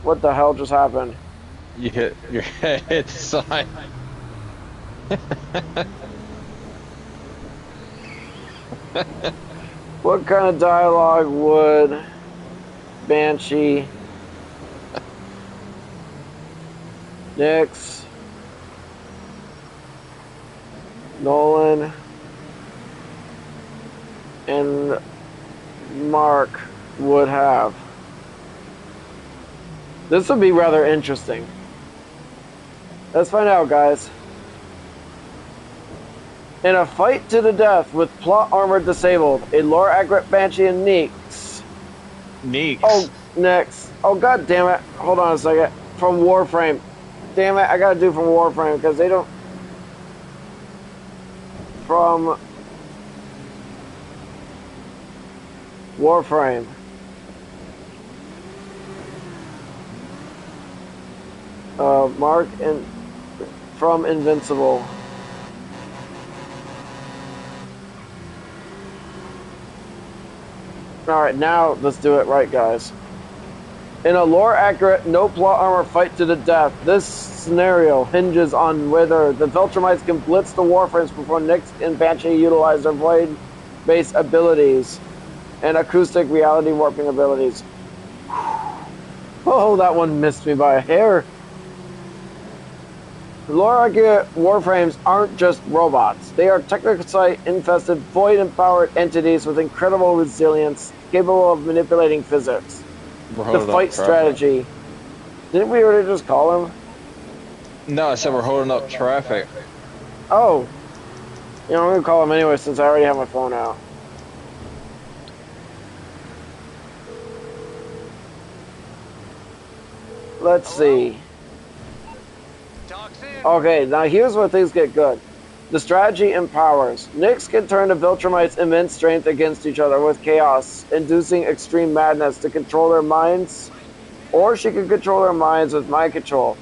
S1: What the hell just happened?
S2: You hit your head hit the side.
S1: What kind of dialogue would Banshee, Nyx, Nolan, and Mark would have? This would be rather interesting. Let's find out, guys. In a fight to the death with plot armor disabled, a lore accurate Banshee and Nyx. Oh, Nyx. Oh, god damn it. Hold on a second. From Warframe. Damn it, I gotta do from Warframe because they don't. From Warframe. Mark and from Invincible. Alright, now let's do it right, guys. In a lore-accurate, no-plot armor fight to the death, this scenario hinges on whether the Viltrumites can blitz the Warframes before Nyx and Banshee utilize their void-based abilities and acoustic reality warping abilities. Oh, that one missed me by a hair. Lore-accurate Warframes aren't just robots. They are technocyte-infested, void-empowered entities with incredible resilience, capable of manipulating physics. The fight strategy. Didn't we already just call him?
S2: No, I said we're holding up traffic.
S1: Oh. You know, I'm going to call him anyway since I already have my phone out. Let's see. Okay, now here's where things get good. The strategy and powers. Nyx can turn the Viltrumites' immense strength against each other with chaos, inducing extreme madness to control their minds, or she can control their minds with mind control.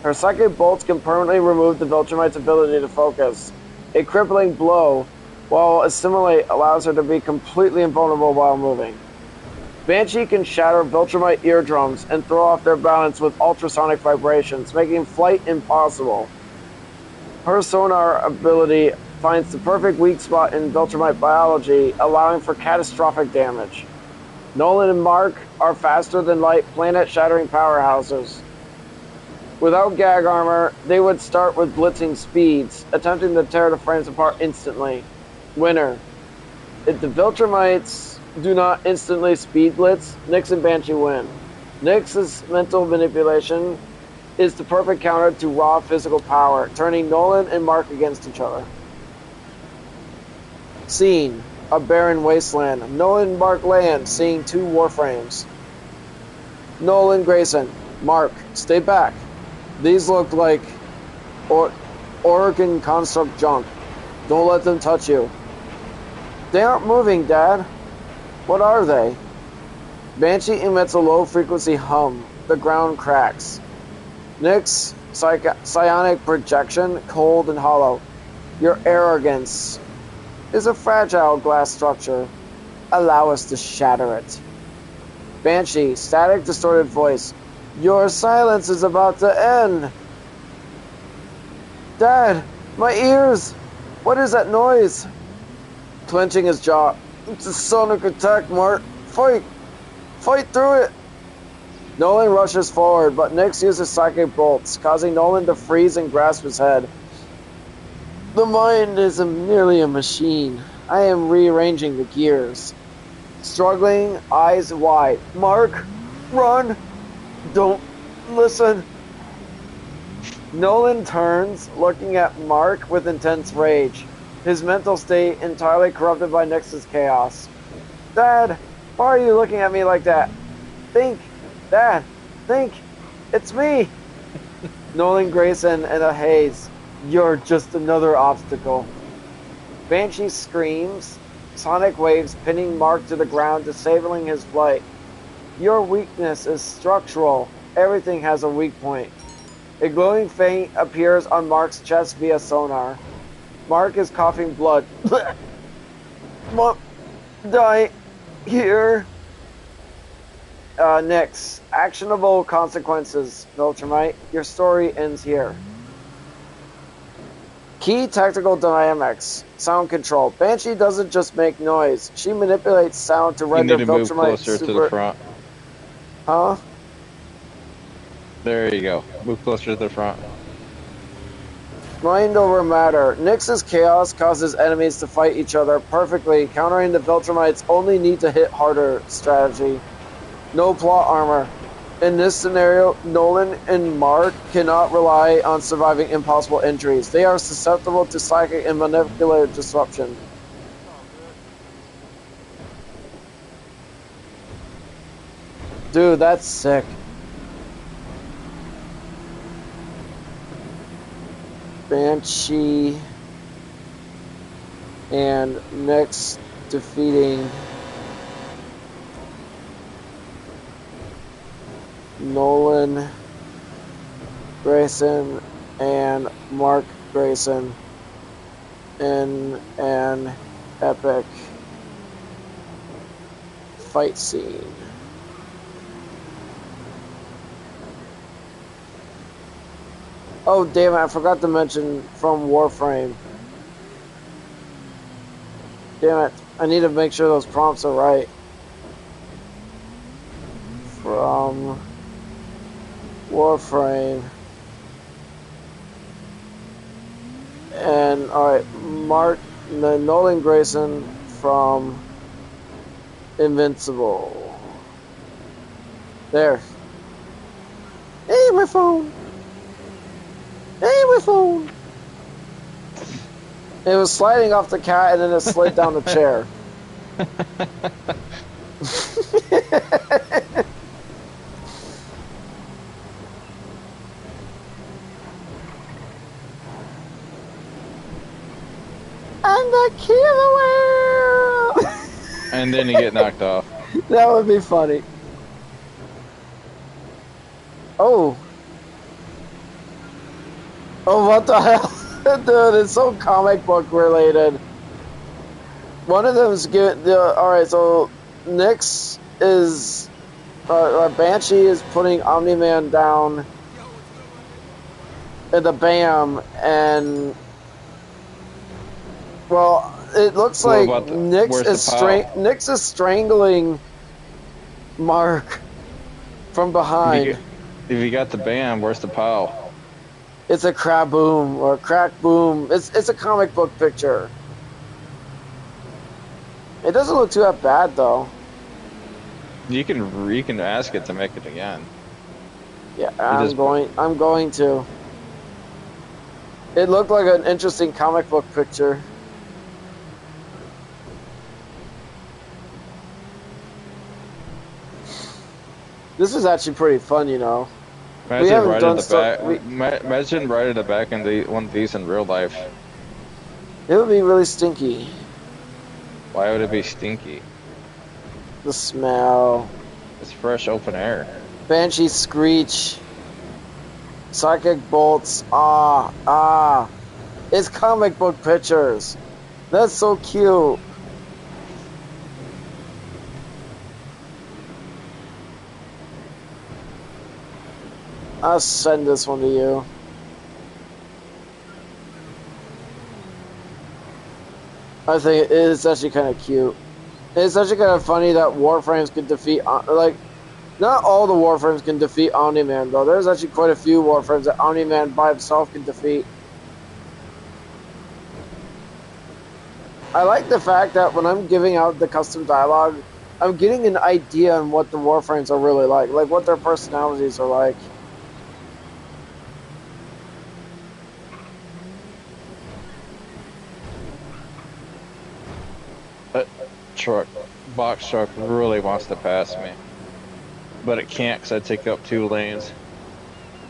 S1: Her psychic bolts can permanently remove the Viltrumites' ability to focus. A crippling blow, while assimilate, allows her to be completely invulnerable while moving. Banshee can shatter Viltrumite eardrums and throw off their balance with ultrasonic vibrations, making flight impossible. Her sonar ability finds the perfect weak spot in Viltrumite biology, allowing for catastrophic damage. Nolan and Mark are faster than light, planet-shattering powerhouses. Without gag armor, they would start with blitzing speeds, attempting to tear the frames apart instantly. Winner. If the Viltrumites do not instantly speed blitz, Nyx and Banshee win. Nyx's mental manipulation is the perfect counter to raw physical power, turning Nolan and Mark against each other. Scene: a barren wasteland. Nolan and Mark land, seeing two warframes. Nolan, Grayson, Mark, stay back. These look like Oregon construct junk. Don't let them touch you. They aren't moving, Dad. What are they? Banshee emits a low-frequency hum. The ground cracks. Nyx, psionic projection, cold and hollow. Your arrogance is a fragile glass structure. Allow us to shatter it. Banshee, static, distorted voice. Your silence is about to end. Dad, My ears! What is that noise? Clenching his jaw. It's a sonic attack, Mark. Fight! Fight through it! Nolan rushes forward, but Nix uses psychic bolts, causing Nolan to freeze and grasp his head. The mind is merely a machine. I am rearranging the gears. Struggling, eyes wide. Mark, run! Don't listen. Nolan turns, looking at Mark with intense rage, his mental state entirely corrupted by Nix's chaos. Dad, why are you looking at me like that? Think, Dad, think, it's me. Nolan Grayson in a haze. You're just another obstacle. Banshee screams, sonic waves pinning Mark to the ground, disabling his flight. Your weakness is structural. Everything has a weak point. A glowing feint appears on Mark's chest via sonar. Mark is coughing blood. Mom, die here. Nix. Actionable consequences, Viltrumite. Your story ends here. Key tactical dynamics. Sound control. Banshee doesn't just make noise. She manipulates sound to render
S2: You need to move
S1: Viltrumite
S2: closer to the front.
S1: Huh?
S2: There you go. Move closer to the front.
S1: Mind over matter. Nix's chaos causes enemies to fight each other perfectly, countering the Viltrumite's only need to hit harder strategy. No plot armor. In this scenario, Nolan and Mark cannot rely on surviving impossible entries. They are susceptible to psychic and molecular disruption. Dude, that's sick. Banshee and Nix defeating Nolan Grayson and Mark Grayson in an epic fight scene. Oh, damn it, I forgot to mention from Warframe. Damn it, I need to make sure those prompts are right. From Warframe. And, alright, Nolan Grayson from Invincible. There. Hey, my phone! Hey, my phone! It was sliding off the cat and then it slid down the chair. I'm the killer whale!
S2: And then you get knocked off.
S1: That would be funny. Oh. Oh, what the hell? Dude, it's so comic book related. One of them is alright, so Nix is Banshee is putting Omni-Man down in the BAM, and well, it looks like Nix is strangling Mark from behind.
S2: If you got the BAM, where's the POW?
S1: It's a crab boom or crack boom. It's a comic book picture. It doesn't look too bad though.
S2: You can ask it to make it again.
S1: Yeah, I'm going to. It looked like an interesting comic book picture. This is actually pretty fun, you know.
S2: Imagine right at the back in one of these in real life.
S1: It would be really stinky.
S2: Why would it be stinky?
S1: The smell.
S2: It's fresh open air.
S1: Banshee screech. Psychic bolts. It's comic book pictures. That's so cute. I'll send this one to you. I think it is actually kind of cute. It's actually kind of funny that Warframes can defeat, like, not all the Warframes can defeat Omni-Man, though. There's actually quite a few Warframes that Omni-Man by himself can defeat. I like the fact that when I'm giving out the custom dialogue, I'm getting an idea on what the Warframes are really like what their personalities are like.
S2: That truck, box truck, really wants to pass me, but it can't because I take up 2 lanes.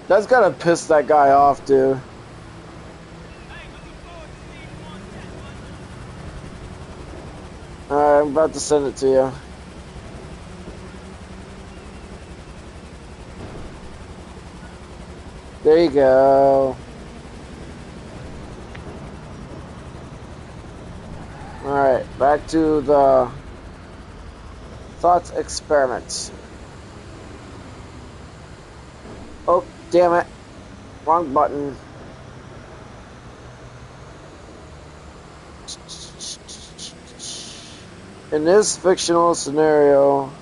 S1: That's gotta piss that guy off, dude. Alright, I'm about to send it to you. There you go. Alright, back to the thoughts experiment. Oh, damn it. Wrong button. In this fictional scenario,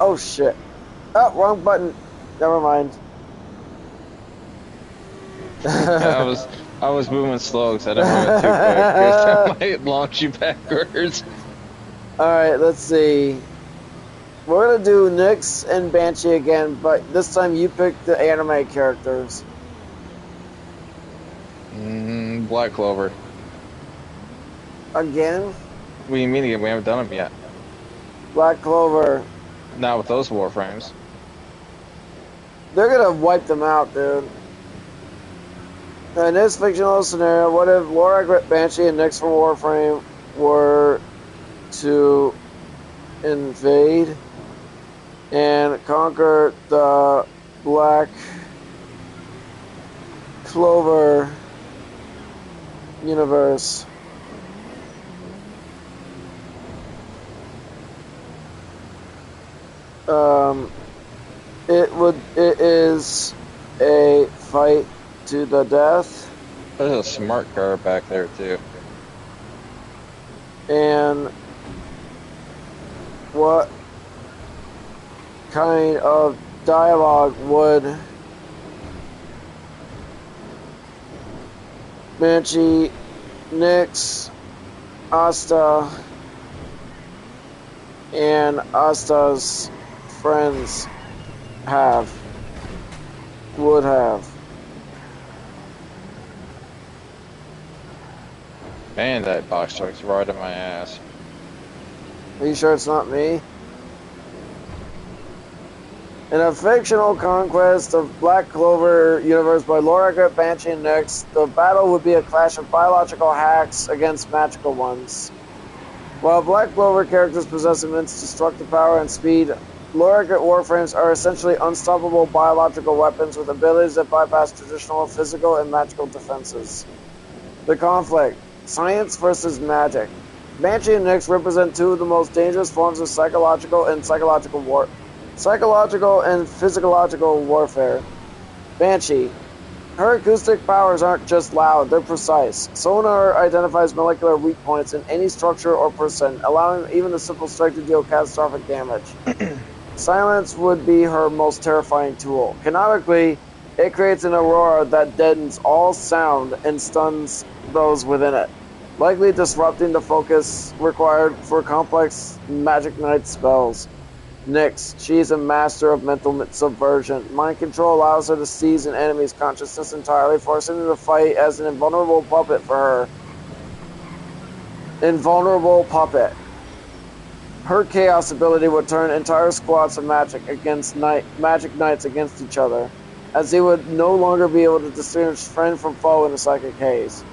S1: oh shit. Oh, wrong button. Never mind.
S2: I was moving slow because I didn't move it too quick because that might launch you backwards.
S1: Alright, let's see. We're gonna do Nyx and Banshee again, but this time you pick the anime characters.
S2: Black Clover.
S1: Again?
S2: What do you mean again? We haven't done them yet.
S1: Black Clover.
S2: Not with those Warframes.
S1: They're gonna wipe them out, dude. In this fictional scenario, what if Lorak, Banshee, and Nyx from Warframe were to invade and conquer the Black Clover universe? It is a fight to the death.
S2: There's a smart car back there too.
S1: And what kind of dialogue would Banshee, Nyx, Asta, and Asta's friends would have?
S2: Man, that box truck's right in my ass.
S1: Are you sure it's not me? In a fictional conquest of Black Clover universe by Lorak, Banshee, and Nyx, the battle would be a clash of biological hacks against magical ones. While Black Clover characters possess immense destructive power and speed, Lorak Warframes are essentially unstoppable biological weapons with abilities that bypass traditional physical and magical defenses. The conflict: science versus magic. Banshee and Nyx represent two of the most dangerous forms of psychological and physiological warfare. Banshee. Her acoustic powers aren't just loud, they're precise. Sonar identifies molecular weak points in any structure or person, allowing even a simple strike to deal catastrophic damage. Silence would be her most terrifying tool. Canonically, it creates an aurora that deadens all sound and stuns those within it, likely disrupting the focus required for complex Magic Knight spells. Nyx, she is a master of mental subversion. Mind control allows her to seize an enemy's consciousness entirely, forcing them to fight as an invulnerable puppet for her. Invulnerable puppet. Her chaos ability would turn entire squads of magic knights against each other, as they would no longer be able to distinguish friend from foe in a psychic haze.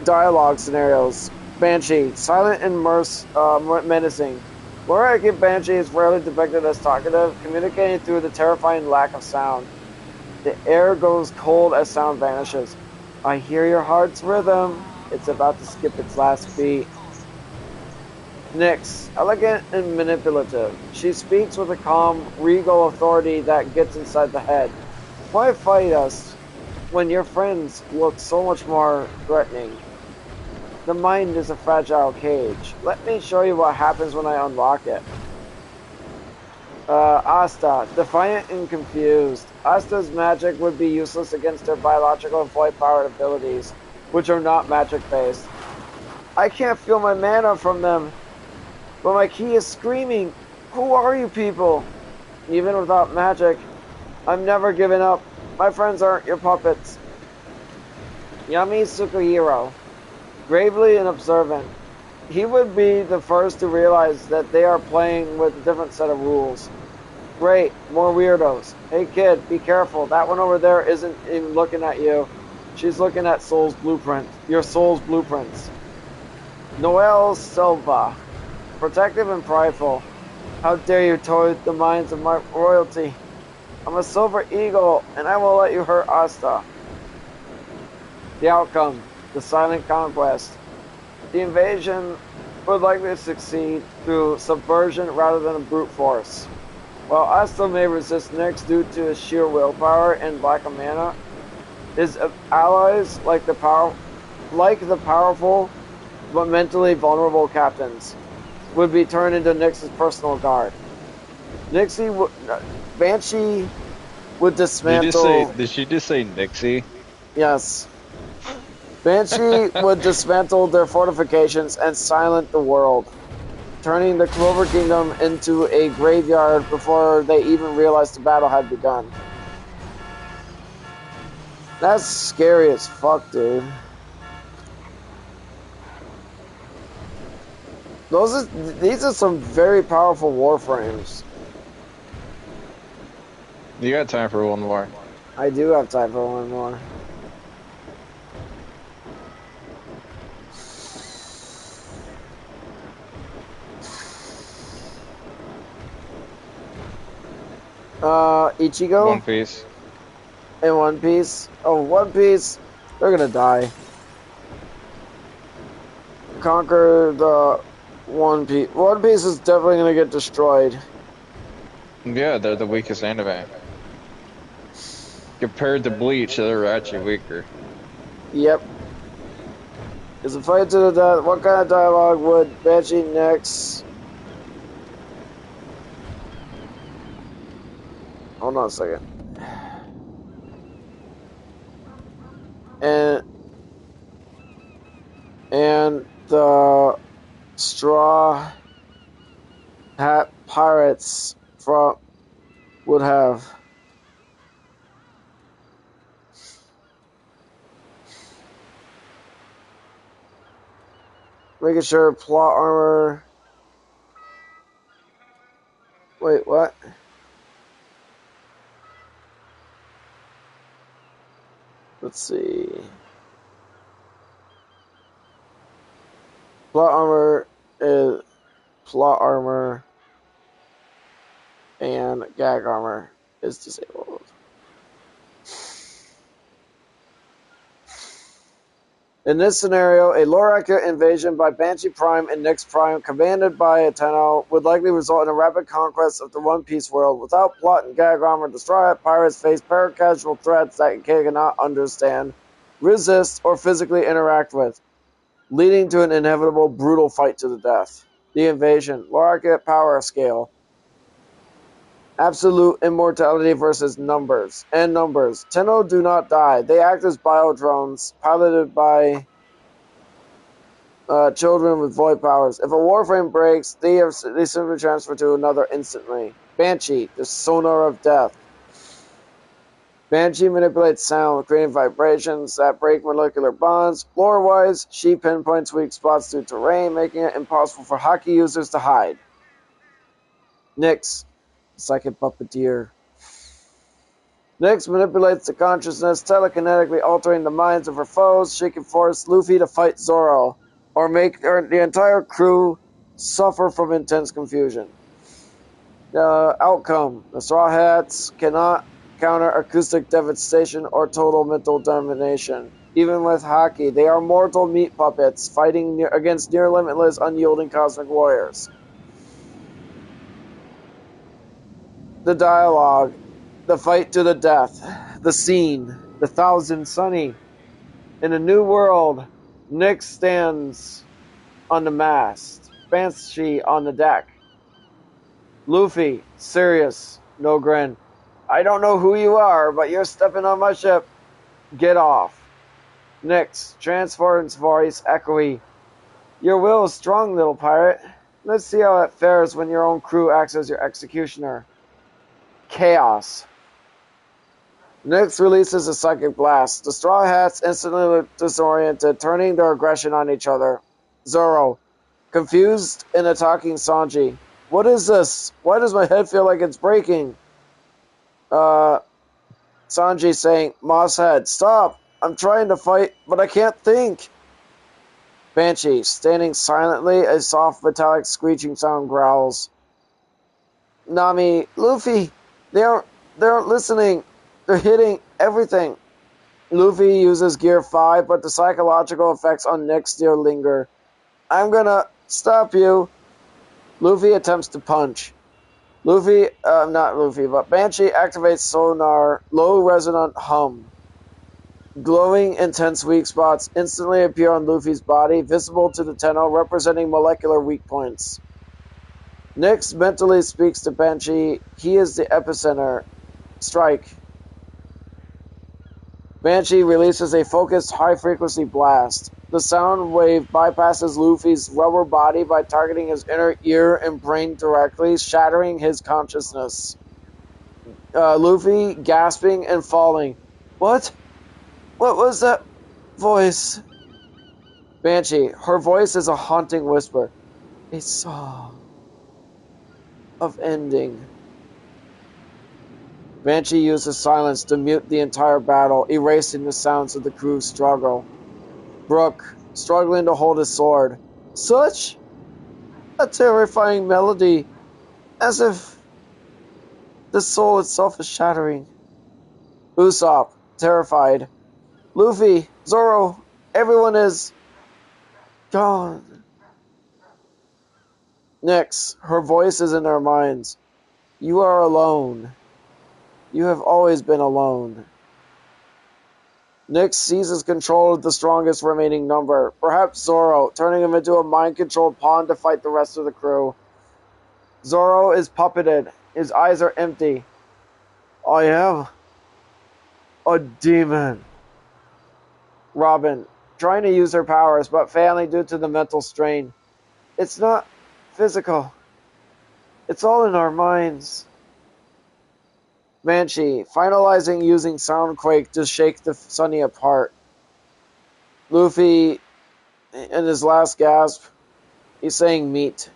S1: Dialogue scenarios. Banshee, silent and menacing. Lorak Banshee is rarely depicted as talkative, communicating through the terrifying lack of sound. The air goes cold as sound vanishes. I hear your heart's rhythm. It's about to skip its last beat. Nyx, elegant and manipulative. She speaks with a calm, regal authority that gets inside the head. Why fight us when your friends look so much more threatening? The mind is a fragile cage. Let me show you what happens when I unlock it. Asta, defiant and confused. Asta's magic would be useless against her biological and void-powered abilities, which are not magic-based. I can't feel my mana from them, but my key is screaming. Who are you people? Even without magic, I'm never giving up. My friends aren't your puppets. Yami Sukihiro, gravely and observant. He would be the first to realize that they are playing with a different set of rules. Great, more weirdos. Hey kid, be careful. That one over there isn't even looking at you. She's looking at Soul's blueprint. Your Soul's blueprints. Noel Silva, protective and prideful. How dare you toy with the minds of my royalty? I'm a silver eagle, and I will let you hurt Asta. The outcome, the silent conquest. The invasion would likely succeed through subversion rather than a brute force. While Asta may resist Nyx due to his sheer willpower and lack of mana, his allies, like the powerful but mentally vulnerable captains, would be turned into Nyx's personal guard. Banshee would dismantle.
S2: Did you just say Nixie?
S1: Yes. Banshee would dismantle their fortifications and silence the world, turning the Clover Kingdom into a graveyard before they even realized the battle had begun. That's scary as fuck, dude. These are some very powerful warframes.
S2: You got time for one more.
S1: I do have time for one more. Ichigo?
S2: One Piece.
S1: In One Piece? Oh, One Piece. They're gonna die. Conquer the One Piece. One Piece is definitely gonna get destroyed.
S2: Yeah, they're the weakest anime. Compared to Bleach, they're actually weaker.
S1: Yep. Is a fight to the death. What kind of dialogue would Banshee next? Hold on a second. And the Straw Hat Pirates would have. Making sure plot armor. Wait, what? Let's see. Plot armor and gag armor is disabled. In this scenario, a lore-accurate invasion by Banshee Prime and Nyx Prime, commanded by Ateno, would likely result in a rapid conquest of the One Piece world. Without plot and gag armor, destroy it, pirates face paracasual threats that they cannot understand, resist, or physically interact with, leading to an inevitable, brutal fight to the death. The invasion, lore-accurate power scale. Absolute immortality versus numbers. And numbers. Tenno do not die. They act as biodrones, piloted by children with void powers. If a warframe breaks, they simply transfer to another instantly. Banshee, the sonar of death. Banshee manipulates sound, creating vibrations that break molecular bonds. Lore-wise, she pinpoints weak spots through terrain, making it impossible for hockey users to hide. Nyx, psychic puppeteer. Nyx manipulates the consciousness, telekinetically altering the minds of her foes. She can force Luffy to fight Zoro, or make the entire crew suffer from intense confusion. The outcome, the Straw Hats cannot counter acoustic devastation, or total mental domination. Even with Haki, they are mortal meat puppets fighting against near limitless, unyielding cosmic warriors. The dialogue, the fight to the death, the scene, the thousand sunny. In a new world, Nick stands on the mast, Banshee on the deck. Luffy, serious, no grin. I don't know who you are, but you're stepping on my ship. Get off. Nyx, Transform's voice echoey. Your will is strong, little pirate. Let's see how it fares when your own crew acts as your executioner. Chaos. Nyx releases a psychic blast. The Straw Hats instantly look disoriented, turning their aggression on each other. Zoro, confused and attacking Sanji. What is this? Why does my head feel like it's breaking? Sanji saying, Moss Head, stop! I'm trying to fight, but I can't think. Banshee, standing silently, a soft metallic screeching sound growls. Nami, Luffy, they aren't listening. They're hitting everything. Luffy uses Gear 5, but the psychological effects on Nick still linger. I'm gonna stop you. Luffy attempts to punch. Banshee activates sonar, low resonant hum. Glowing, intense weak spots instantly appear on Luffy's body, visible to the Tenno, representing molecular weak points. Nyx mentally speaks to Banshee. He is the epicenter. Strike. Banshee releases a focused, high-frequency blast. The sound wave bypasses Luffy's rubber body by targeting his inner ear and brain directly, shattering his consciousness. Luffy gasping and falling. What? What was that voice? Banshee, her voice is a haunting whisper. A song of ending. Banshee uses silence to mute the entire battle, erasing the sounds of the crew's struggle. Brook, struggling to hold his sword. Such a terrifying melody, as if the soul itself is shattering. Usopp, terrified. Luffy, Zoro, everyone is gone. Nyx, her voice is in their minds. You are alone. You have always been alone. Nyx seizes control of the strongest remaining number, perhaps Zoro, turning him into a mind-controlled pawn to fight the rest of the crew. Zoro is puppeted. His eyes are empty. I am a demon. Robin, trying to use her powers, but failing due to the mental strain. It's not physical. It's all in our minds. Banshee, finalizing using Soundquake to shake the Sunny apart. Luffy, in his last gasp, he's saying meat.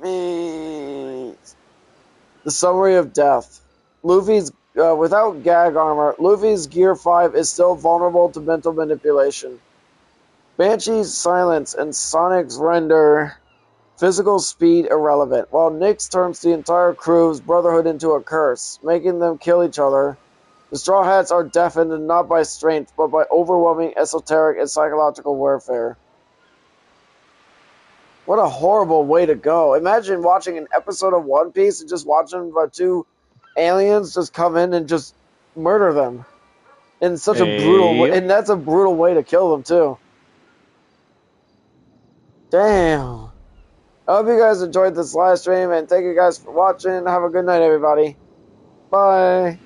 S1: Meat. The summary of death. Luffy's, without gag armor, Luffy's Gear 5 is still vulnerable to mental manipulation. Banshee's silence and Sonic's render physical speed irrelevant, while Nyx turns the entire crew's brotherhood into a curse, making them kill each other. The Straw Hats are deafened not by strength, but by overwhelming esoteric and psychological warfare. What a horrible way to go. Imagine watching an episode of One Piece and just watching the two aliens just come in and just murder them. In such a brutal way. And that's a brutal way to kill them, too. Damn. I hope you guys enjoyed this live stream, and thank you guys for watching. Have a good night, everybody. Bye.